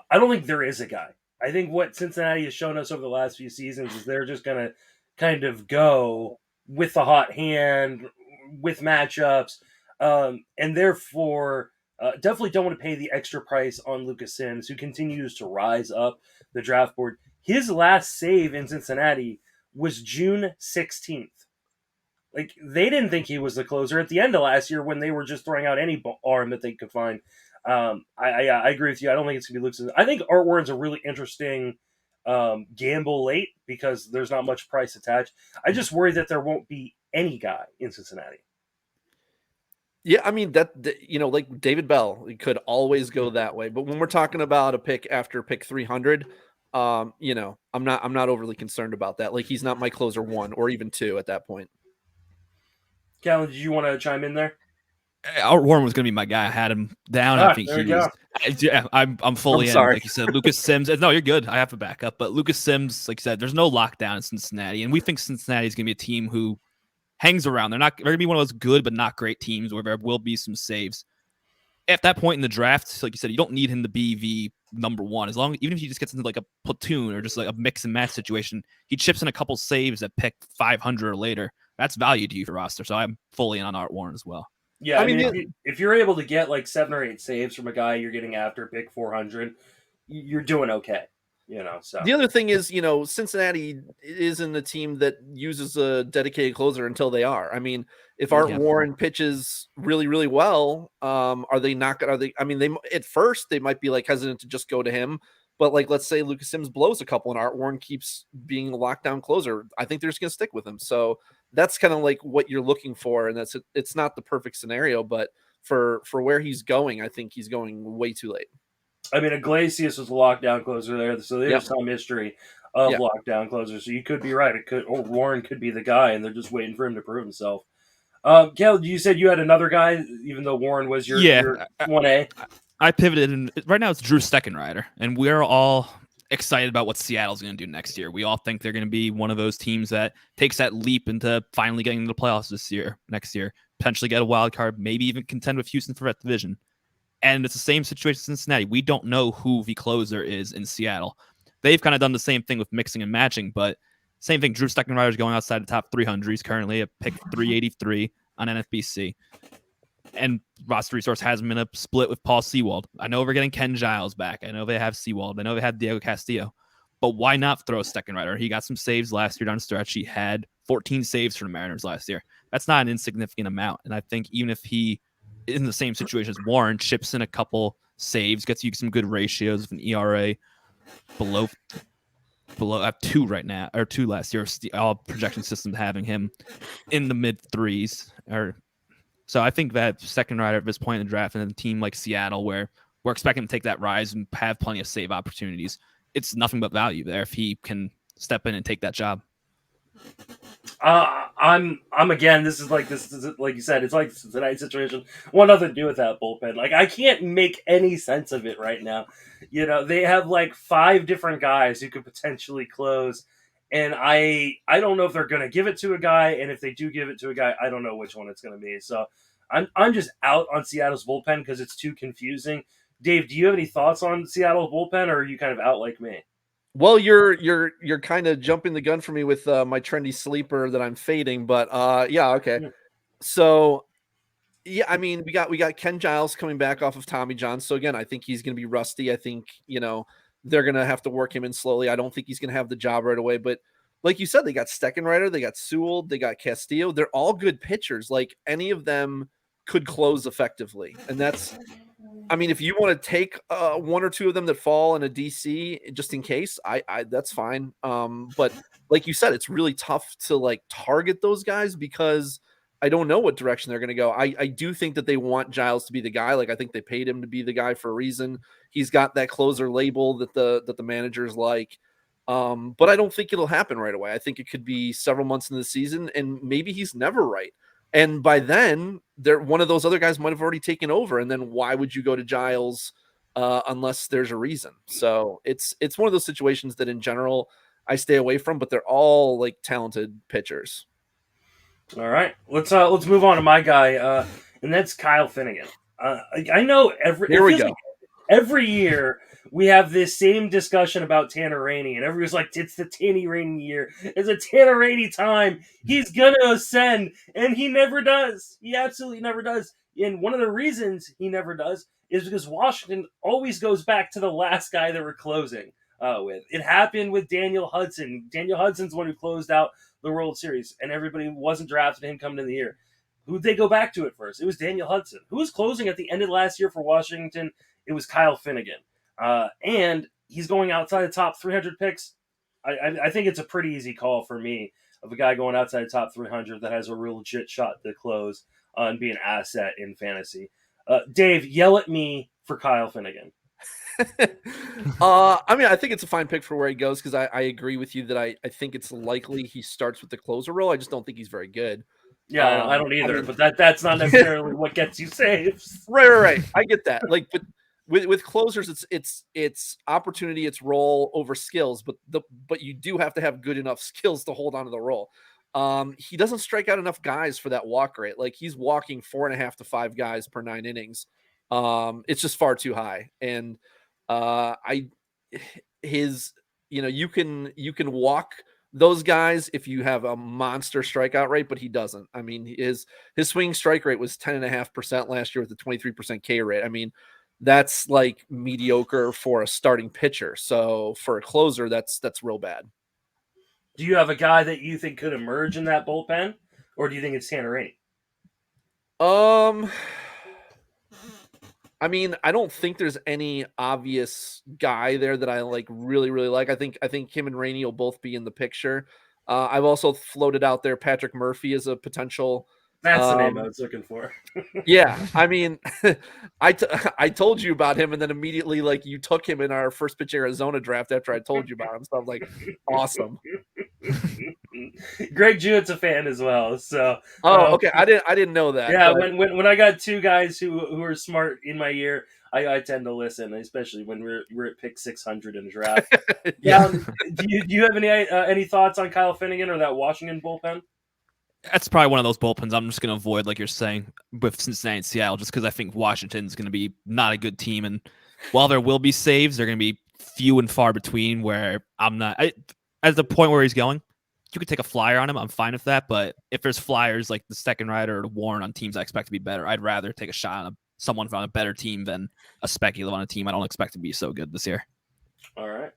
I don't think there is a guy. I think what Cincinnati has shown us over the last few seasons is they're just going to kind of go with the hot hand, with matchups, and therefore definitely don't want to pay the extra price on Lucas Sims, who continues to rise up the draft board. His last save in Cincinnati was June 16th. Like, they didn't think he was the closer at the end of last year when they were just throwing out any arm that they could find. I agree with you. I don't think it's going to be Lucas. I think Art Warren's a really interesting gamble late because there's not much price attached. I just worry that there won't be any guy in Cincinnati. Yeah, I mean like David Bell, it could always go that way. But when we're talking about a pick after pick 300, I'm not overly concerned about that. Like, he's not my closer 1 or even 2 at that point. Callen, did you want to chime in there? Art Warren was going to be my guy. I had him down. I think he was. Yeah, I'm fully in. Sorry. Like you said, Lucas Sims. No, you're good. I have to back up. But Lucas Sims, like you said, there's no lockdown in Cincinnati, and we think Cincinnati is going to be a team who hangs around. They're going to be one of those good but not great teams where there will be some saves. At that point in the draft, like you said, you don't need him to be the number 1. Even if he just gets into like a platoon or just like a mix and match situation, he chips in a couple saves at pick 500 or later. That's value to you for roster. So I'm fully in on Art Warren as well. Yeah, I mean, if you're able to get like 7 or 8 saves from a guy you're getting after pick 400, you're doing okay. So the other thing is, Cincinnati isn't a team that uses a dedicated closer until they are. I mean, if Art Warren pitches really, really well, are they not going to, I mean, they, at first they might be like hesitant to just go to him, but like, let's say Lucas Sims blows a couple and Art Warren keeps being a lockdown closer. I think they're just going to stick with him. So that's kind of like what you're looking for. And it's not the perfect scenario, but for where he's going, I think he's going way too late. I mean, Iglesias was a lockdown closer there, so there's some history of lockdown closers. So you could be right. Warren could be the guy, and they're just waiting for him to prove himself. Kel, you said you had another guy, even though Warren was your 1A. I pivoted, and right now it's Drew Steckenrider, and we're all excited about what Seattle's going to do next year. We all think they're going to be one of those teams that takes that leap into finally getting into the playoffs next year, potentially get a wild card, maybe even contend with Houston for that division. And it's the same situation in Cincinnati. We don't know who the closer is in Seattle. They've kind of done the same thing with mixing and matching, but same thing. Drew Steckenrider is going outside the top 300. He's currently at pick 383 on NFBC. And roster resource has been a split with Paul Sewald. I know we're getting Ken Giles back. I know they have Sewald. I know they have Diego Castillo. But why not throw Steckenrider? He got some saves last year down the stretch. He had 14 saves for the Mariners last year. That's not an insignificant amount. And I think even if he, in the same situation as Warren, chips in a couple saves, gets you some good ratios of an ERA below at 2 right now, or 2 last year. All projection systems having him in the mid 3s. So I think that Steckenrider at this point in the draft, and a team like Seattle, where we're expecting him to take that rise and have plenty of save opportunities, it's nothing but value there if he can step in and take that job. I'm again. This is like you said. It's like the Cincinnati situation. What nothing to do with that bullpen. Like I can't make any sense of it right now. They have like 5 different guys who could potentially close, and I don't know if they're going to give it to a guy, and if they do give it to a guy, I don't know which one it's going to be. So I'm just out on Seattle's bullpen because it's too confusing. Dave, do you have any thoughts on Seattle's bullpen, or are you kind of out like me? Well, you're kind of jumping the gun for me with my trendy sleeper that I'm fading, but okay. So I mean, we got Ken Giles coming back off of Tommy John. So again, I think he's going to be rusty. I think they're going to have to work him in slowly. I don't think he's going to have the job right away. But like you said, they got Steckenrider, they got Sewell, they got Castillo. They're all good pitchers. Like any of them could close effectively, and that's. I mean, if you want to take 1 or 2 of them that fall in a DC just in case, I that's fine. But like you said, it's really tough to like target those guys because I don't know what direction they're going to go. I do think that they want Giles to be the guy. Like I think they paid him to be the guy for a reason. He's got that closer label that the managers like. But I don't think it'll happen right away. I think it could be several months in the season, and maybe he's never right. And by then, one of those other guys might have already taken over. And then why would you go to Giles unless there's a reason? So it's one of those situations that in general I stay away from, but they're all like talented pitchers. All right, let's move on to my guy, and that's Kyle Finnegan. I know every year we have this same discussion about Tanner Rainey, and everyone's like, it's the Tanny Rainey year. It's a Tanner Rainey time. He's going to ascend, and he never does. He absolutely never does. And one of the reasons he never does is because Washington always goes back to the last guy that we're closing with. It happened with Daniel Hudson. Daniel Hudson's the one who closed out the World Series, and everybody wasn't drafting him coming in the year. Who'd they go back to at first? It was Daniel Hudson. Who was closing at the end of last year for Washington? It was Kyle Finnegan. And he's going outside the top 300 picks. I think it's a pretty easy call for me of a guy going outside the top 300 that has a real legit shot to close and be an asset in fantasy. Dave, yell at me for Kyle Finnegan. I mean, I think it's a fine pick for where he goes because I agree with you that I think it's likely he starts with the closer role. I just don't think he's very good. Yeah, I don't either, but that's not necessarily what gets you saves. Right. I get that. But with closers, it's opportunity, it's role over skills, but you do have to have good enough skills to hold on to the role. He doesn't strike out enough guys for that walk rate. Like he's walking 4.5 to 5 guys per 9 innings. It's just far too high. And you can walk those guys if you have a monster strikeout rate, but he doesn't. I mean, his swing strike rate was 10.5% last year with a 23% K rate. I mean, that's like mediocre for a starting pitcher. So for a closer, that's real bad. Do you have a guy that you think could emerge in that bullpen, or do you think it's Tannerini? I mean, I don't think there's any obvious guy there that I like really like. I think him and Rainey will both be in the picture. I've also floated out there Patrick Murphy as a potential. That's the name I was looking for. Yeah, I mean, I told you about him, and then immediately like you took him in our first pitch Arizona draft after I told you about him. So I'm like, awesome. Greg Jewett's a fan as well. So okay, I didn't know that. Yeah, but... when I got two guys who are smart in my ear, I tend to listen, especially when we're at pick 600 in a draft. Yeah. Do you have any thoughts on Kyle Finnegan or that Washington bullpen? That's probably one of those bullpens I'm just going to avoid, like you're saying, with Cincinnati and Seattle, just because I think Washington's going to be not a good team. And while there will be saves, they're going to be few and far between, where I'm not... at the point where he's going, you could take a flyer on him. I'm fine with that. But if there's flyers like the second rider or the Warren on teams I expect to be better, I'd rather take a shot on someone on a better team than a speculative on a team I don't expect to be so good this year. All right.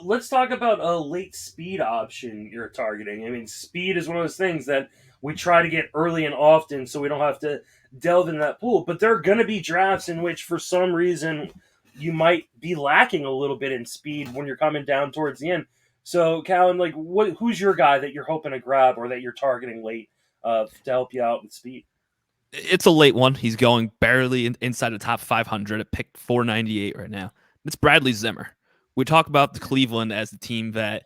Let's talk about a late speed option you're targeting. I mean, speed is one of those things that we try to get early and often so we don't have to delve into that pool. But there are going to be drafts in which, for some reason, you might be lacking a little bit in speed when you're coming down towards the end. So, Callen, like, who's your guy that you're hoping to grab or that you're targeting late to help you out with speed? It's a late one. He's going barely inside the top 500 at pick 498 right now. It's Bradley Zimmer. We talk about the Cleveland as the team that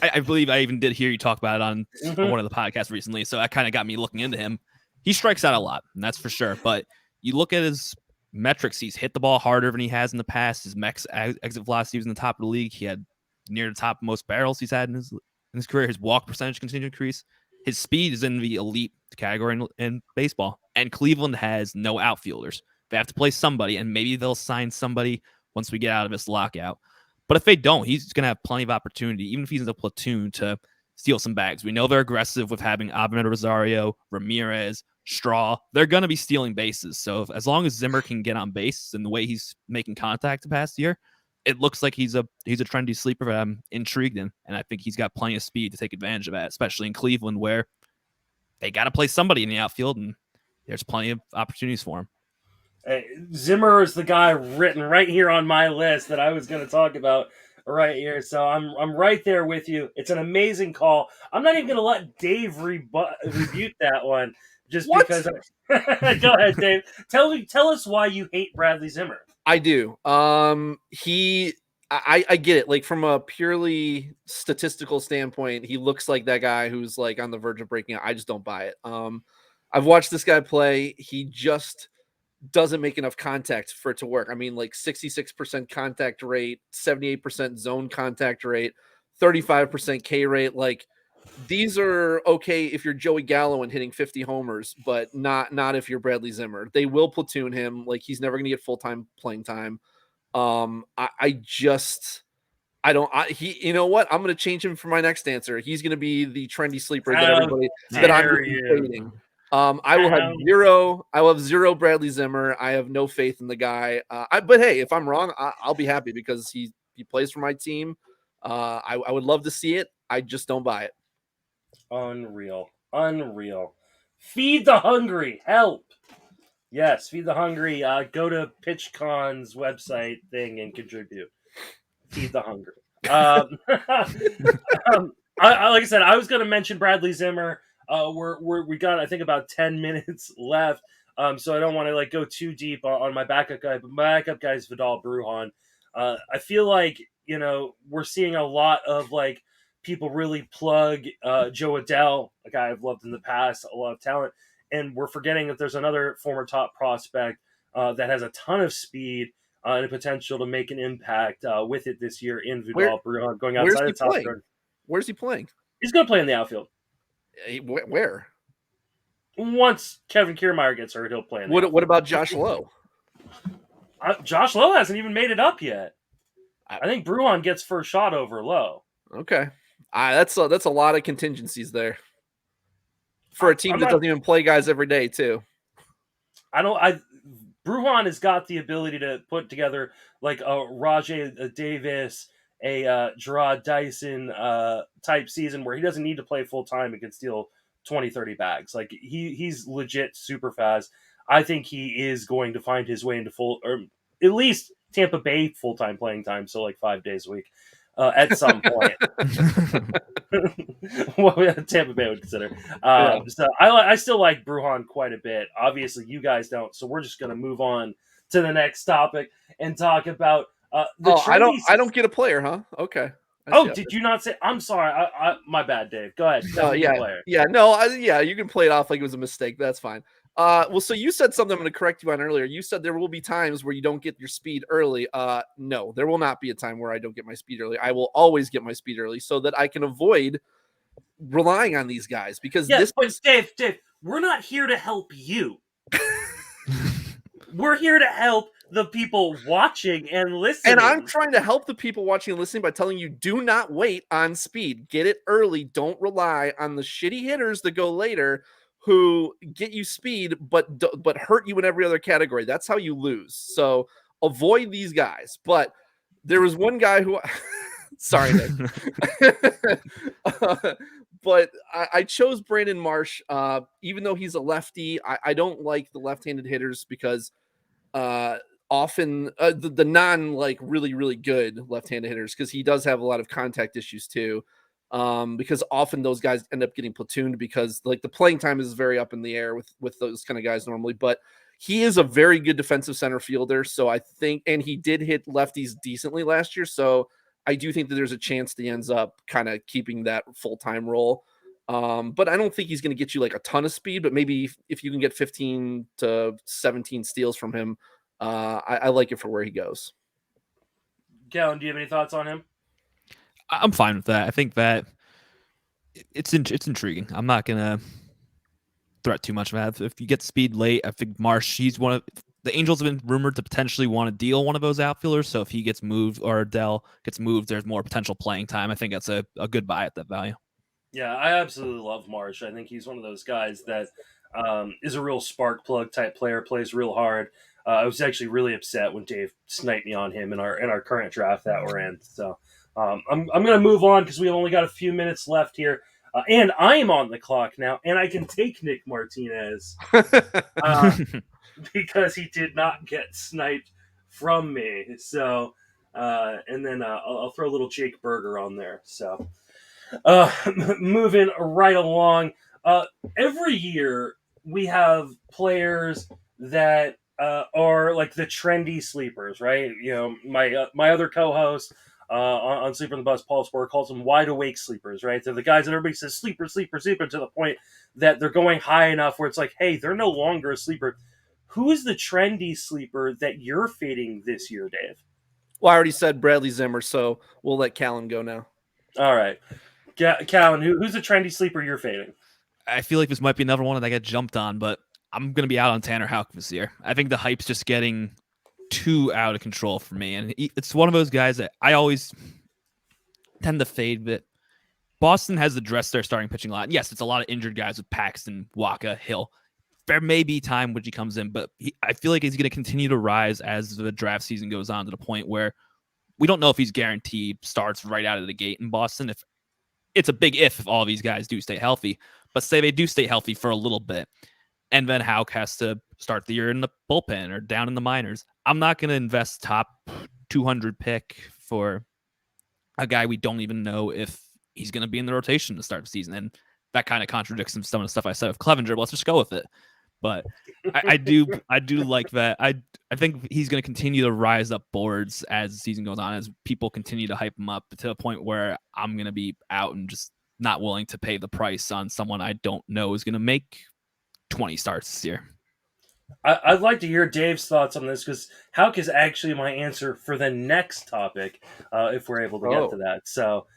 I believe I even did hear you talk about it on one of the podcasts recently. So that kind of got me looking into him. He strikes out a lot, and that's for sure. But you look at his metrics, he's hit the ball harder than he has in the past. His max exit velocity was in the top of the league. He had near the top of most barrels he's had in his career. His walk percentage continued to increase. His speed is in the elite category in baseball. And Cleveland has no outfielders. They have to play somebody, and maybe they'll sign somebody once we get out of this lockout. But if they don't, he's going to have plenty of opportunity, even if he's in the platoon, to steal some bags. We know they're aggressive with having Abner Rosario, Ramirez, Straw. They're going to be stealing bases. So as long as Zimmer can get on base and the way he's making contact the past year, it looks like he's a trendy sleeper that I'm intrigued in. And I think he's got plenty of speed to take advantage of that, especially in Cleveland, where they got to play somebody in the outfield, and there's plenty of opportunities for him. Zimmer is the guy written right here on my list that I was going to talk about right here. So I'm right there with you. It's an amazing call. I'm not even going to let Dave rebuke that one just because. Go ahead, Dave. Tell us why you hate Bradley Zimmer. I do. I get it. Like from a purely statistical standpoint, he looks like that guy who's like on the verge of breaking out. I just don't buy it. I've watched this guy play. He just doesn't make enough contact for it to work. I mean, like 66% contact rate, 78% zone contact rate, 35% K rate. Like these are okay if you're Joey Gallo and hitting 50 homers, but not if you're Bradley Zimmer. They will platoon him. Like he's never going to get full-time playing time. You know what? I'm going to change him for my next answer. He's going to be the trendy sleeper that everybody that I'm fading. I will have zero Bradley Zimmer. I have no faith in the guy. But hey, if I'm wrong, I'll be happy because he plays for my team. I would love to see it. I just don't buy it. Unreal. Feed the hungry. Help. Yes, feed the hungry. Go to PitchCon's website thing and contribute. Feed the hungry. Like I said, I was going to mention Bradley Zimmer. We got, I think, about 10 minutes left. So I don't want to like go too deep on my backup guy, but my backup guy is Vidal Brujan. I feel like, we're seeing a lot of like people really plug Joe Adell, a guy I've loved in the past, a lot of talent. And we're forgetting that there's another former top prospect that has a ton of speed and a potential to make an impact with it this year in Vidal Brujan going outside the top. Where's he playing? He's going to play in the outfield. Where? Once Kevin Kiermaier gets hurt, he'll play in the outfield. What about Josh Lowe? Josh Lowe hasn't even made it up yet. I think Brujan gets first shot over Lowe. Okay. That's a lot of contingencies there. For a team that doesn't even play guys every day, too. Bruhan has got the ability to put together like a Rajay Davis, a Gerard Dyson type season where he doesn't need to play full time and can steal 20, 30 bags. Like he's legit super fast. I think he is going to find his way into full, or at least Tampa Bay full time playing time. So like 5 days a week at some point. What Tampa Bay would consider. So I still like Bruhan quite a bit. Obviously, you guys don't. So we're just going to move on to the next topic and talk about the. I don't get a player, huh? Okay. Did you not say? I'm sorry. My bad, Dave. Go ahead. You can play it off like it was a mistake. That's fine. Well, so you said something I'm going to correct you on earlier. You said there will be times where you don't get your speed early. No, there will not be a time where I don't get my speed early. I will always get my speed early so that I can avoid relying on these guys because Dave, we're not here to help you. We're here to help the people watching and listening. And I'm trying to help the people watching and listening by telling you, do not wait on speed. Get it early. Don't rely on the shitty hitters that go later who get you speed but hurt you in every other category. That's how you lose. So avoid these guys. But there was one guy who sorry, Nick. But I chose Brandon Marsh, even though he's a lefty. I don't like the left-handed hitters because often the non like really, really good left-handed hitters, because he does have a lot of contact issues too. Because often those guys end up getting platooned because like the playing time is very up in the air with those kind of guys normally, but he is a very good defensive center fielder. So I think, and he did hit lefties decently last year. So I do think that there's a chance that he ends up kind of keeping that full-time role. But I don't think he's going to get you like a ton of speed, but maybe if you can get 15 to 17 steals from him, I like it for where he goes. Callen, do you have any thoughts on him? I'm fine with that. I think that it's intriguing. I'm not gonna threat too much of that. If you get speed late, I think Marsh. He's one of the Angels have been rumored to potentially want to deal one of those outfielders. So if he gets moved or Adele gets moved, there's more potential playing time. I think that's a good buy at that value. Yeah, I absolutely love Marsh. I think he's one of those guys that is a real spark plug type player. Plays real hard. I was actually really upset when Dave sniped me on him in our current draft that we're in. So. I'm going to move on because we've only got a few minutes left here. And I am on the clock now, and I can take Nick Martinez because he did not get sniped from me. So, and then I'll throw a little Jake Berger on there. So, moving right along. Every year we have players that are like the trendy sleepers, right? You know, my other co-host, on Sleeper on the Bus, Paul Spore calls them wide awake sleepers, right? They're the guys that everybody says sleeper, sleeper, sleeper, to the point that they're going high enough where it's like, hey, they're no longer a sleeper. Who is the trendy sleeper that you're fading this year, Dave? Well, I already said Bradley Zimmer, so we'll let Callen go now. All right. Callen, who's the trendy sleeper you're fading? I feel like this might be another one that I get jumped on, but I'm going to be out on Tanner Houck this year. I think the hype's just getting too out of control for me, and it's one of those guys that I always tend to fade. But Boston has addressed their starting pitching line. Yes, it's a lot of injured guys with Paxton, Waka, Hill. There may be time when he comes in, but I feel like he's going to continue to rise as the draft season goes on, to the point where we don't know if he's guaranteed starts right out of the gate in Boston. If it's a big if all these guys do stay healthy, but say they do stay healthy for a little bit, and then Houck has to start the year in the bullpen or down in the minors. I'm not going to invest top 200 pick for a guy we don't even know if he's going to be in the rotation to start the season. And that kind of contradicts some of the stuff I said of Clevenger. But let's just go with it. But I do like that. I think he's going to continue to rise up boards as the season goes on, as people continue to hype him up, to the point where I'm going to be out and just not willing to pay the price on someone I don't know is going to make 20 starts this year. I'd like to hear Dave's thoughts on this, because Houck is actually my answer for the next topic, if we're able to get to that. So,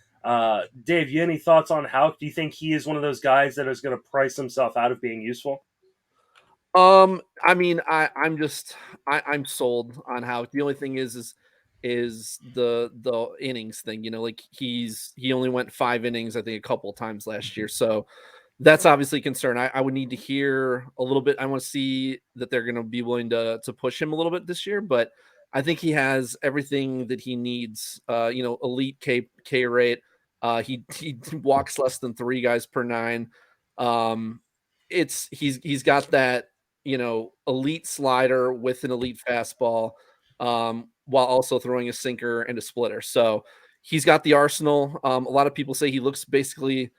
Dave, you have any thoughts on Houck? Do you think he is one of those guys that is going to price himself out of being useful? I mean, I'm sold on Houck. The only thing is the innings thing. You know, like he only went 5 innings, I think, a couple of times last year. So that's obviously a concern. I would need to hear a little bit. I want to see that they're going to be willing to push him a little bit this year, but I think he has everything that he needs. Elite K rate. He walks less than 3 guys per 9. He's got that elite slider with an elite fastball, while also throwing a sinker and a splitter. So he's got the arsenal. A lot of people say he looks basically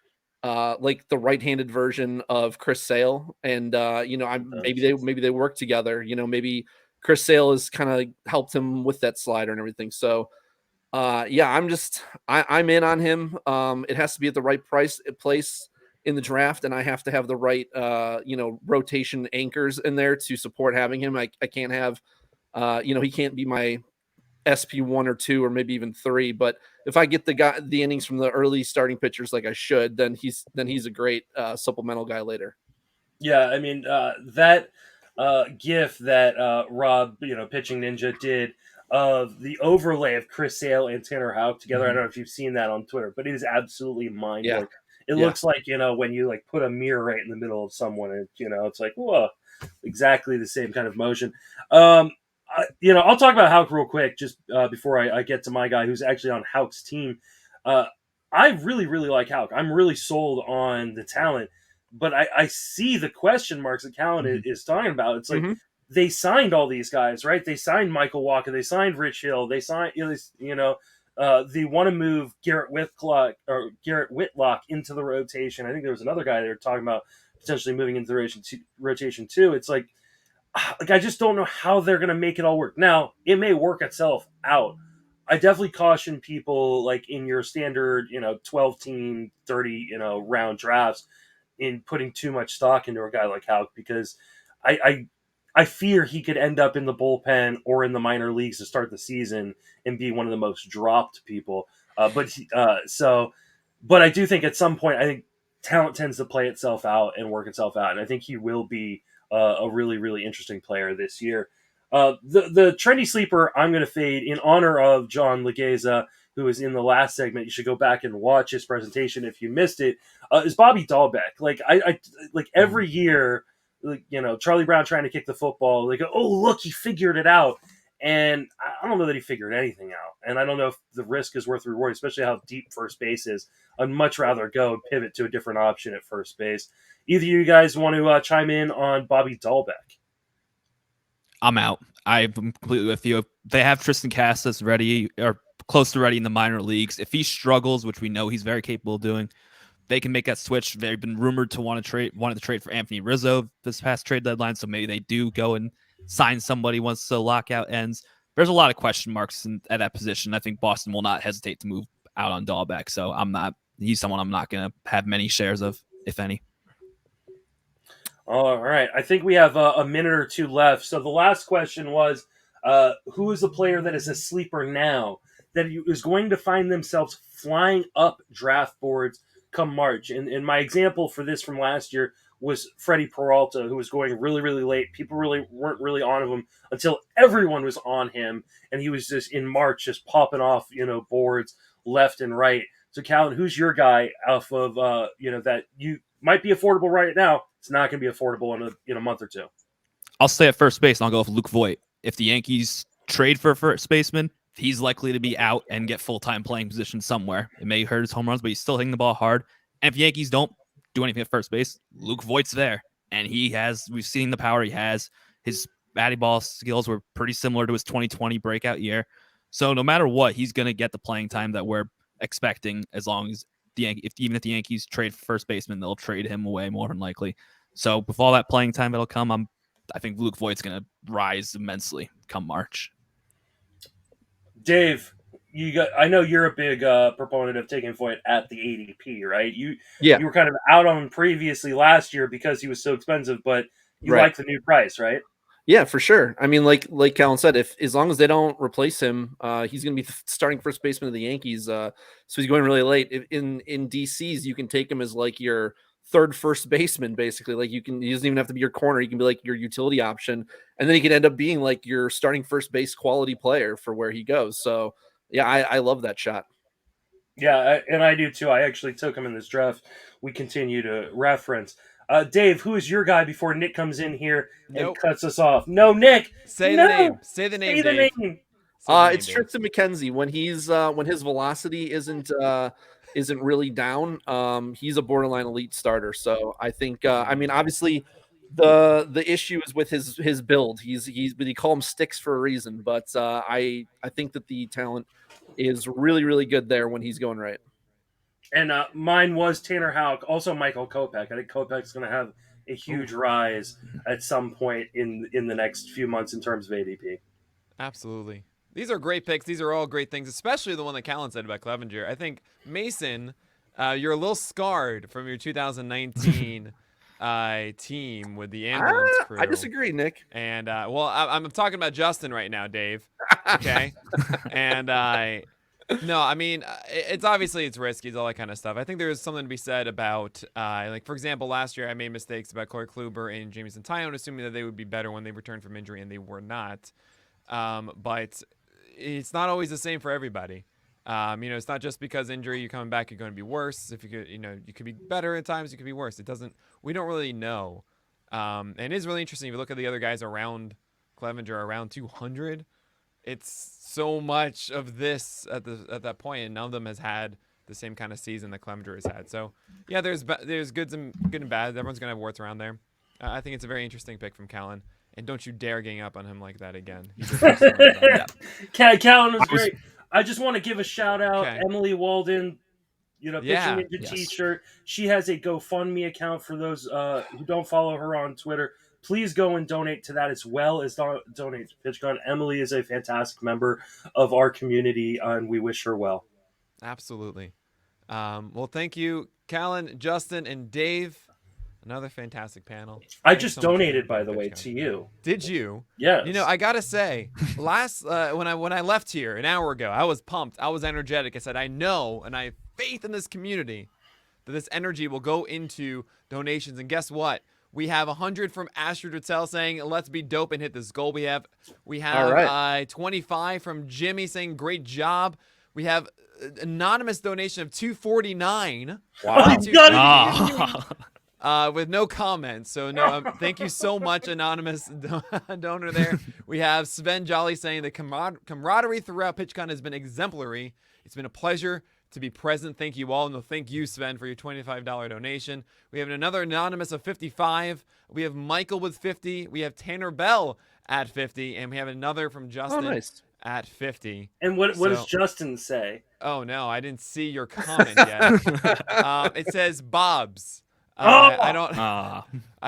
like the right-handed version of Chris Sale, and maybe they work together. Maybe Chris Sale has kind of helped him with that slider and everything. So I'm in on him. It has to be at the right place in the draft, and I have to have the right rotation anchors in there to support having him. I can't have he can't be my SP 1 or 2 or maybe even 3, but if I get the innings from the early starting pitchers like I should, then he's a great supplemental guy later. Yeah, I mean that GIF that Rob, Pitching Ninja did of the overlay of Chris Sale and Tanner Houck together. I don't know if you've seen that on Twitter, but it is absolutely mind-blowing. It looks like when you like put a mirror right in the middle of someone, and it's like, whoa, exactly the same kind of motion. I'll talk about Houck real quick just before I get to my guy who's actually on Houck's team. I really, really like Houck. I'm really sold on the talent, but I see the question marks that Callen is talking about. It's like they signed all these guys, right? They signed Michael Walker, they signed Rich Hill, they signed they want to move Garrett Whitlock into the rotation. I think there was another guy they were talking about potentially moving into the rotation too. It's like I just don't know how they're going to make it all work. Now, it may work itself out. I definitely caution people like in your standard, 12 team, 30, round drafts in putting too much stock into a guy like Houck, because I fear he could end up in the bullpen or in the minor leagues to start the season and be one of the most dropped people. But I do think at some point, I think talent tends to play itself out and work itself out. And I think he will be a really, really interesting player this year. The trendy sleeper I'm going to fade in honor of John Legeza, who was in the last segment. You should go back and watch his presentation if you missed it. Is Bobby Dalbeck. Like I like every year, Charlie Brown trying to kick the ball. Like, oh look, he figured it out. And I don't know that he figured anything out. And I don't know if the risk is worth the reward, especially how deep first base is. I'd much rather go and pivot to a different option at first base. Either of you guys want to chime in on Bobby Dalbeck? I'm out. I'm completely with you. They have Tristan Casas ready or close to ready in the minor leagues. If he struggles, which we know he's very capable of doing, they can make that switch. They've been rumored to wanted to trade for Anthony Rizzo this past trade deadline, so maybe they do go and sign somebody once the lockout ends. There's a lot of question marks at that position. I think Boston will not hesitate to move out on Dalbeck, so he's someone I'm not going to have many shares of, if any. All right. I think we have a minute or two left. So the last question was, who is a player that is a sleeper now that is going to find themselves flying up draft boards come March? And my example for this from last year was Freddie Peralta, who was going really, really late. People really weren't really on him until everyone was on him. And he was just in March, just popping off, boards left and right. So Callen, who's your guy off of, that you might be affordable right now? It's not going to be affordable in a month or two. I'll stay at first base and I'll go with Luke Voit. If the Yankees trade for a first baseman, he's likely to be out and get full-time playing position somewhere. It may hurt his home runs, but he's still hitting the ball hard. And if the Yankees don't do anything at first base, Luke Voit's there. And we've seen the power he has. His batting ball skills were pretty similar to his 2020 breakout year. So no matter what, he's going to get the playing time that we're expecting, as long as even if the Yankees trade for first baseman, they'll trade him away more than likely. So with all that playing time that'll come, I think Luke Voit's going to rise immensely come March. Dave, I know you're a big proponent of taking Voit at the ADP, right? You were kind of out on him previously last year because he was so expensive, but you like the new price, right? Yeah, for sure. I mean, like Callen said, as long as they don't replace him, he's going to be starting first baseman of the Yankees. So he's going really late. In DCs, you can take him as like your third first baseman, basically. Like he doesn't even have to be your corner. He can be like your utility option, and then he can end up being like your starting first base quality player for where he goes. So yeah, I love that shot. Yeah, and I do too. I actually took him in this draft. We continue to reference. Dave, who is your guy before Nick comes in here and Nope. cuts us off? No, Nick. Say no! the name. Say the name, Say the Dave. name. Say the name, It's Dave. Tristan McKenzie when his velocity isn't really down. He's a borderline elite starter. So I think I mean obviously the issue is with his build. But he call him sticks for a reason. But I think that the talent is really really good there when he's going right. And mine was Tanner Houck, also Michael Kopech. I think Kopech's going to have a huge rise at some point in the next few months in terms of ADP. Absolutely. These are great picks. These are all great things, especially the one that Callen said about Clevenger. I think, Mason, you're a little scarred from your 2019 team with the ambulance crew. I disagree, Nick. And, well, I'm talking about Justin right now, Dave. Okay? And no, I mean, it's obviously it's risky, it's all that kind of stuff. I think there's something to be said about, like, for example, last year I made mistakes about Corey Kluber and Jamison Tyone, assuming that they would be better when they returned from injury, and they were not. But it's not always the same for everybody. It's not just because injury, you're coming back, you're going to be worse. If you could, you could be better at times, you could be worse. We don't really know. And it is really interesting. If you look at the other guys around Clevenger, around 200, it's so much of this at that point, and none of them has had the same kind of season that Clevenger has had. So yeah, there's good and bad. Everyone's gonna have warts around there. I think it's a very interesting pick from Callen. And don't you dare gang up on him like that again. Callen was great. I just want to give a shout out, Emily Walden, Pitching Ninja T-shirt. She has a GoFundMe account for those who don't follow her on Twitter. Please go and donate to that as well as donate to PitchCon. Emily is a fantastic member of our community, and we wish her well. Absolutely. Well, thank you, Callen, Justin, and Dave. Another fantastic panel. I just donated, by the way, to you. Did you? Yes. I gotta say, last when I left here an hour ago, I was pumped. I was energetic. I said, I know, and I have faith in this community that this energy will go into donations. And guess what? We have 100 from Astrid Rattel saying, let's be dope and hit this goal. We have 25 from Jimmy saying, great job. We have anonymous donation of 249. Wow. With no comments. So no, thank you so much, anonymous donor there. We have Sven Jolly saying the camaraderie throughout PitchCon has been exemplary. It's been a pleasure to be present. Thank you all. And thank you, Sven, for your $25 donation. We have another anonymous of 55. We have Michael with 50. We have Tanner Bell at 50. And we have another from Justin at 50. And what does Justin say? Oh, no, I didn't see your comment yet. It says Bob's. I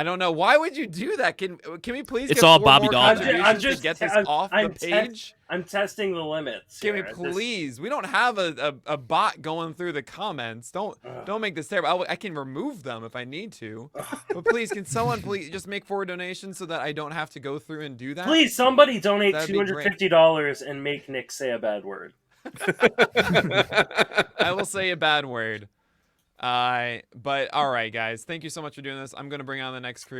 don't know. Why would you do that? Can we please? It's get all 4 Bobby more Doll. contributions to get this off the page. I'm testing the limits. Can we please? We don't have a bot going through the comments. Don't make this terrible. I can remove them if I need to. But please, can someone please just make 4 donations so that I don't have to go through and do that? Please, somebody donate $250 and make Nick say a bad word. I will say a bad word. But all right, guys, thank you so much for doing this. I'm going to bring on the next crew.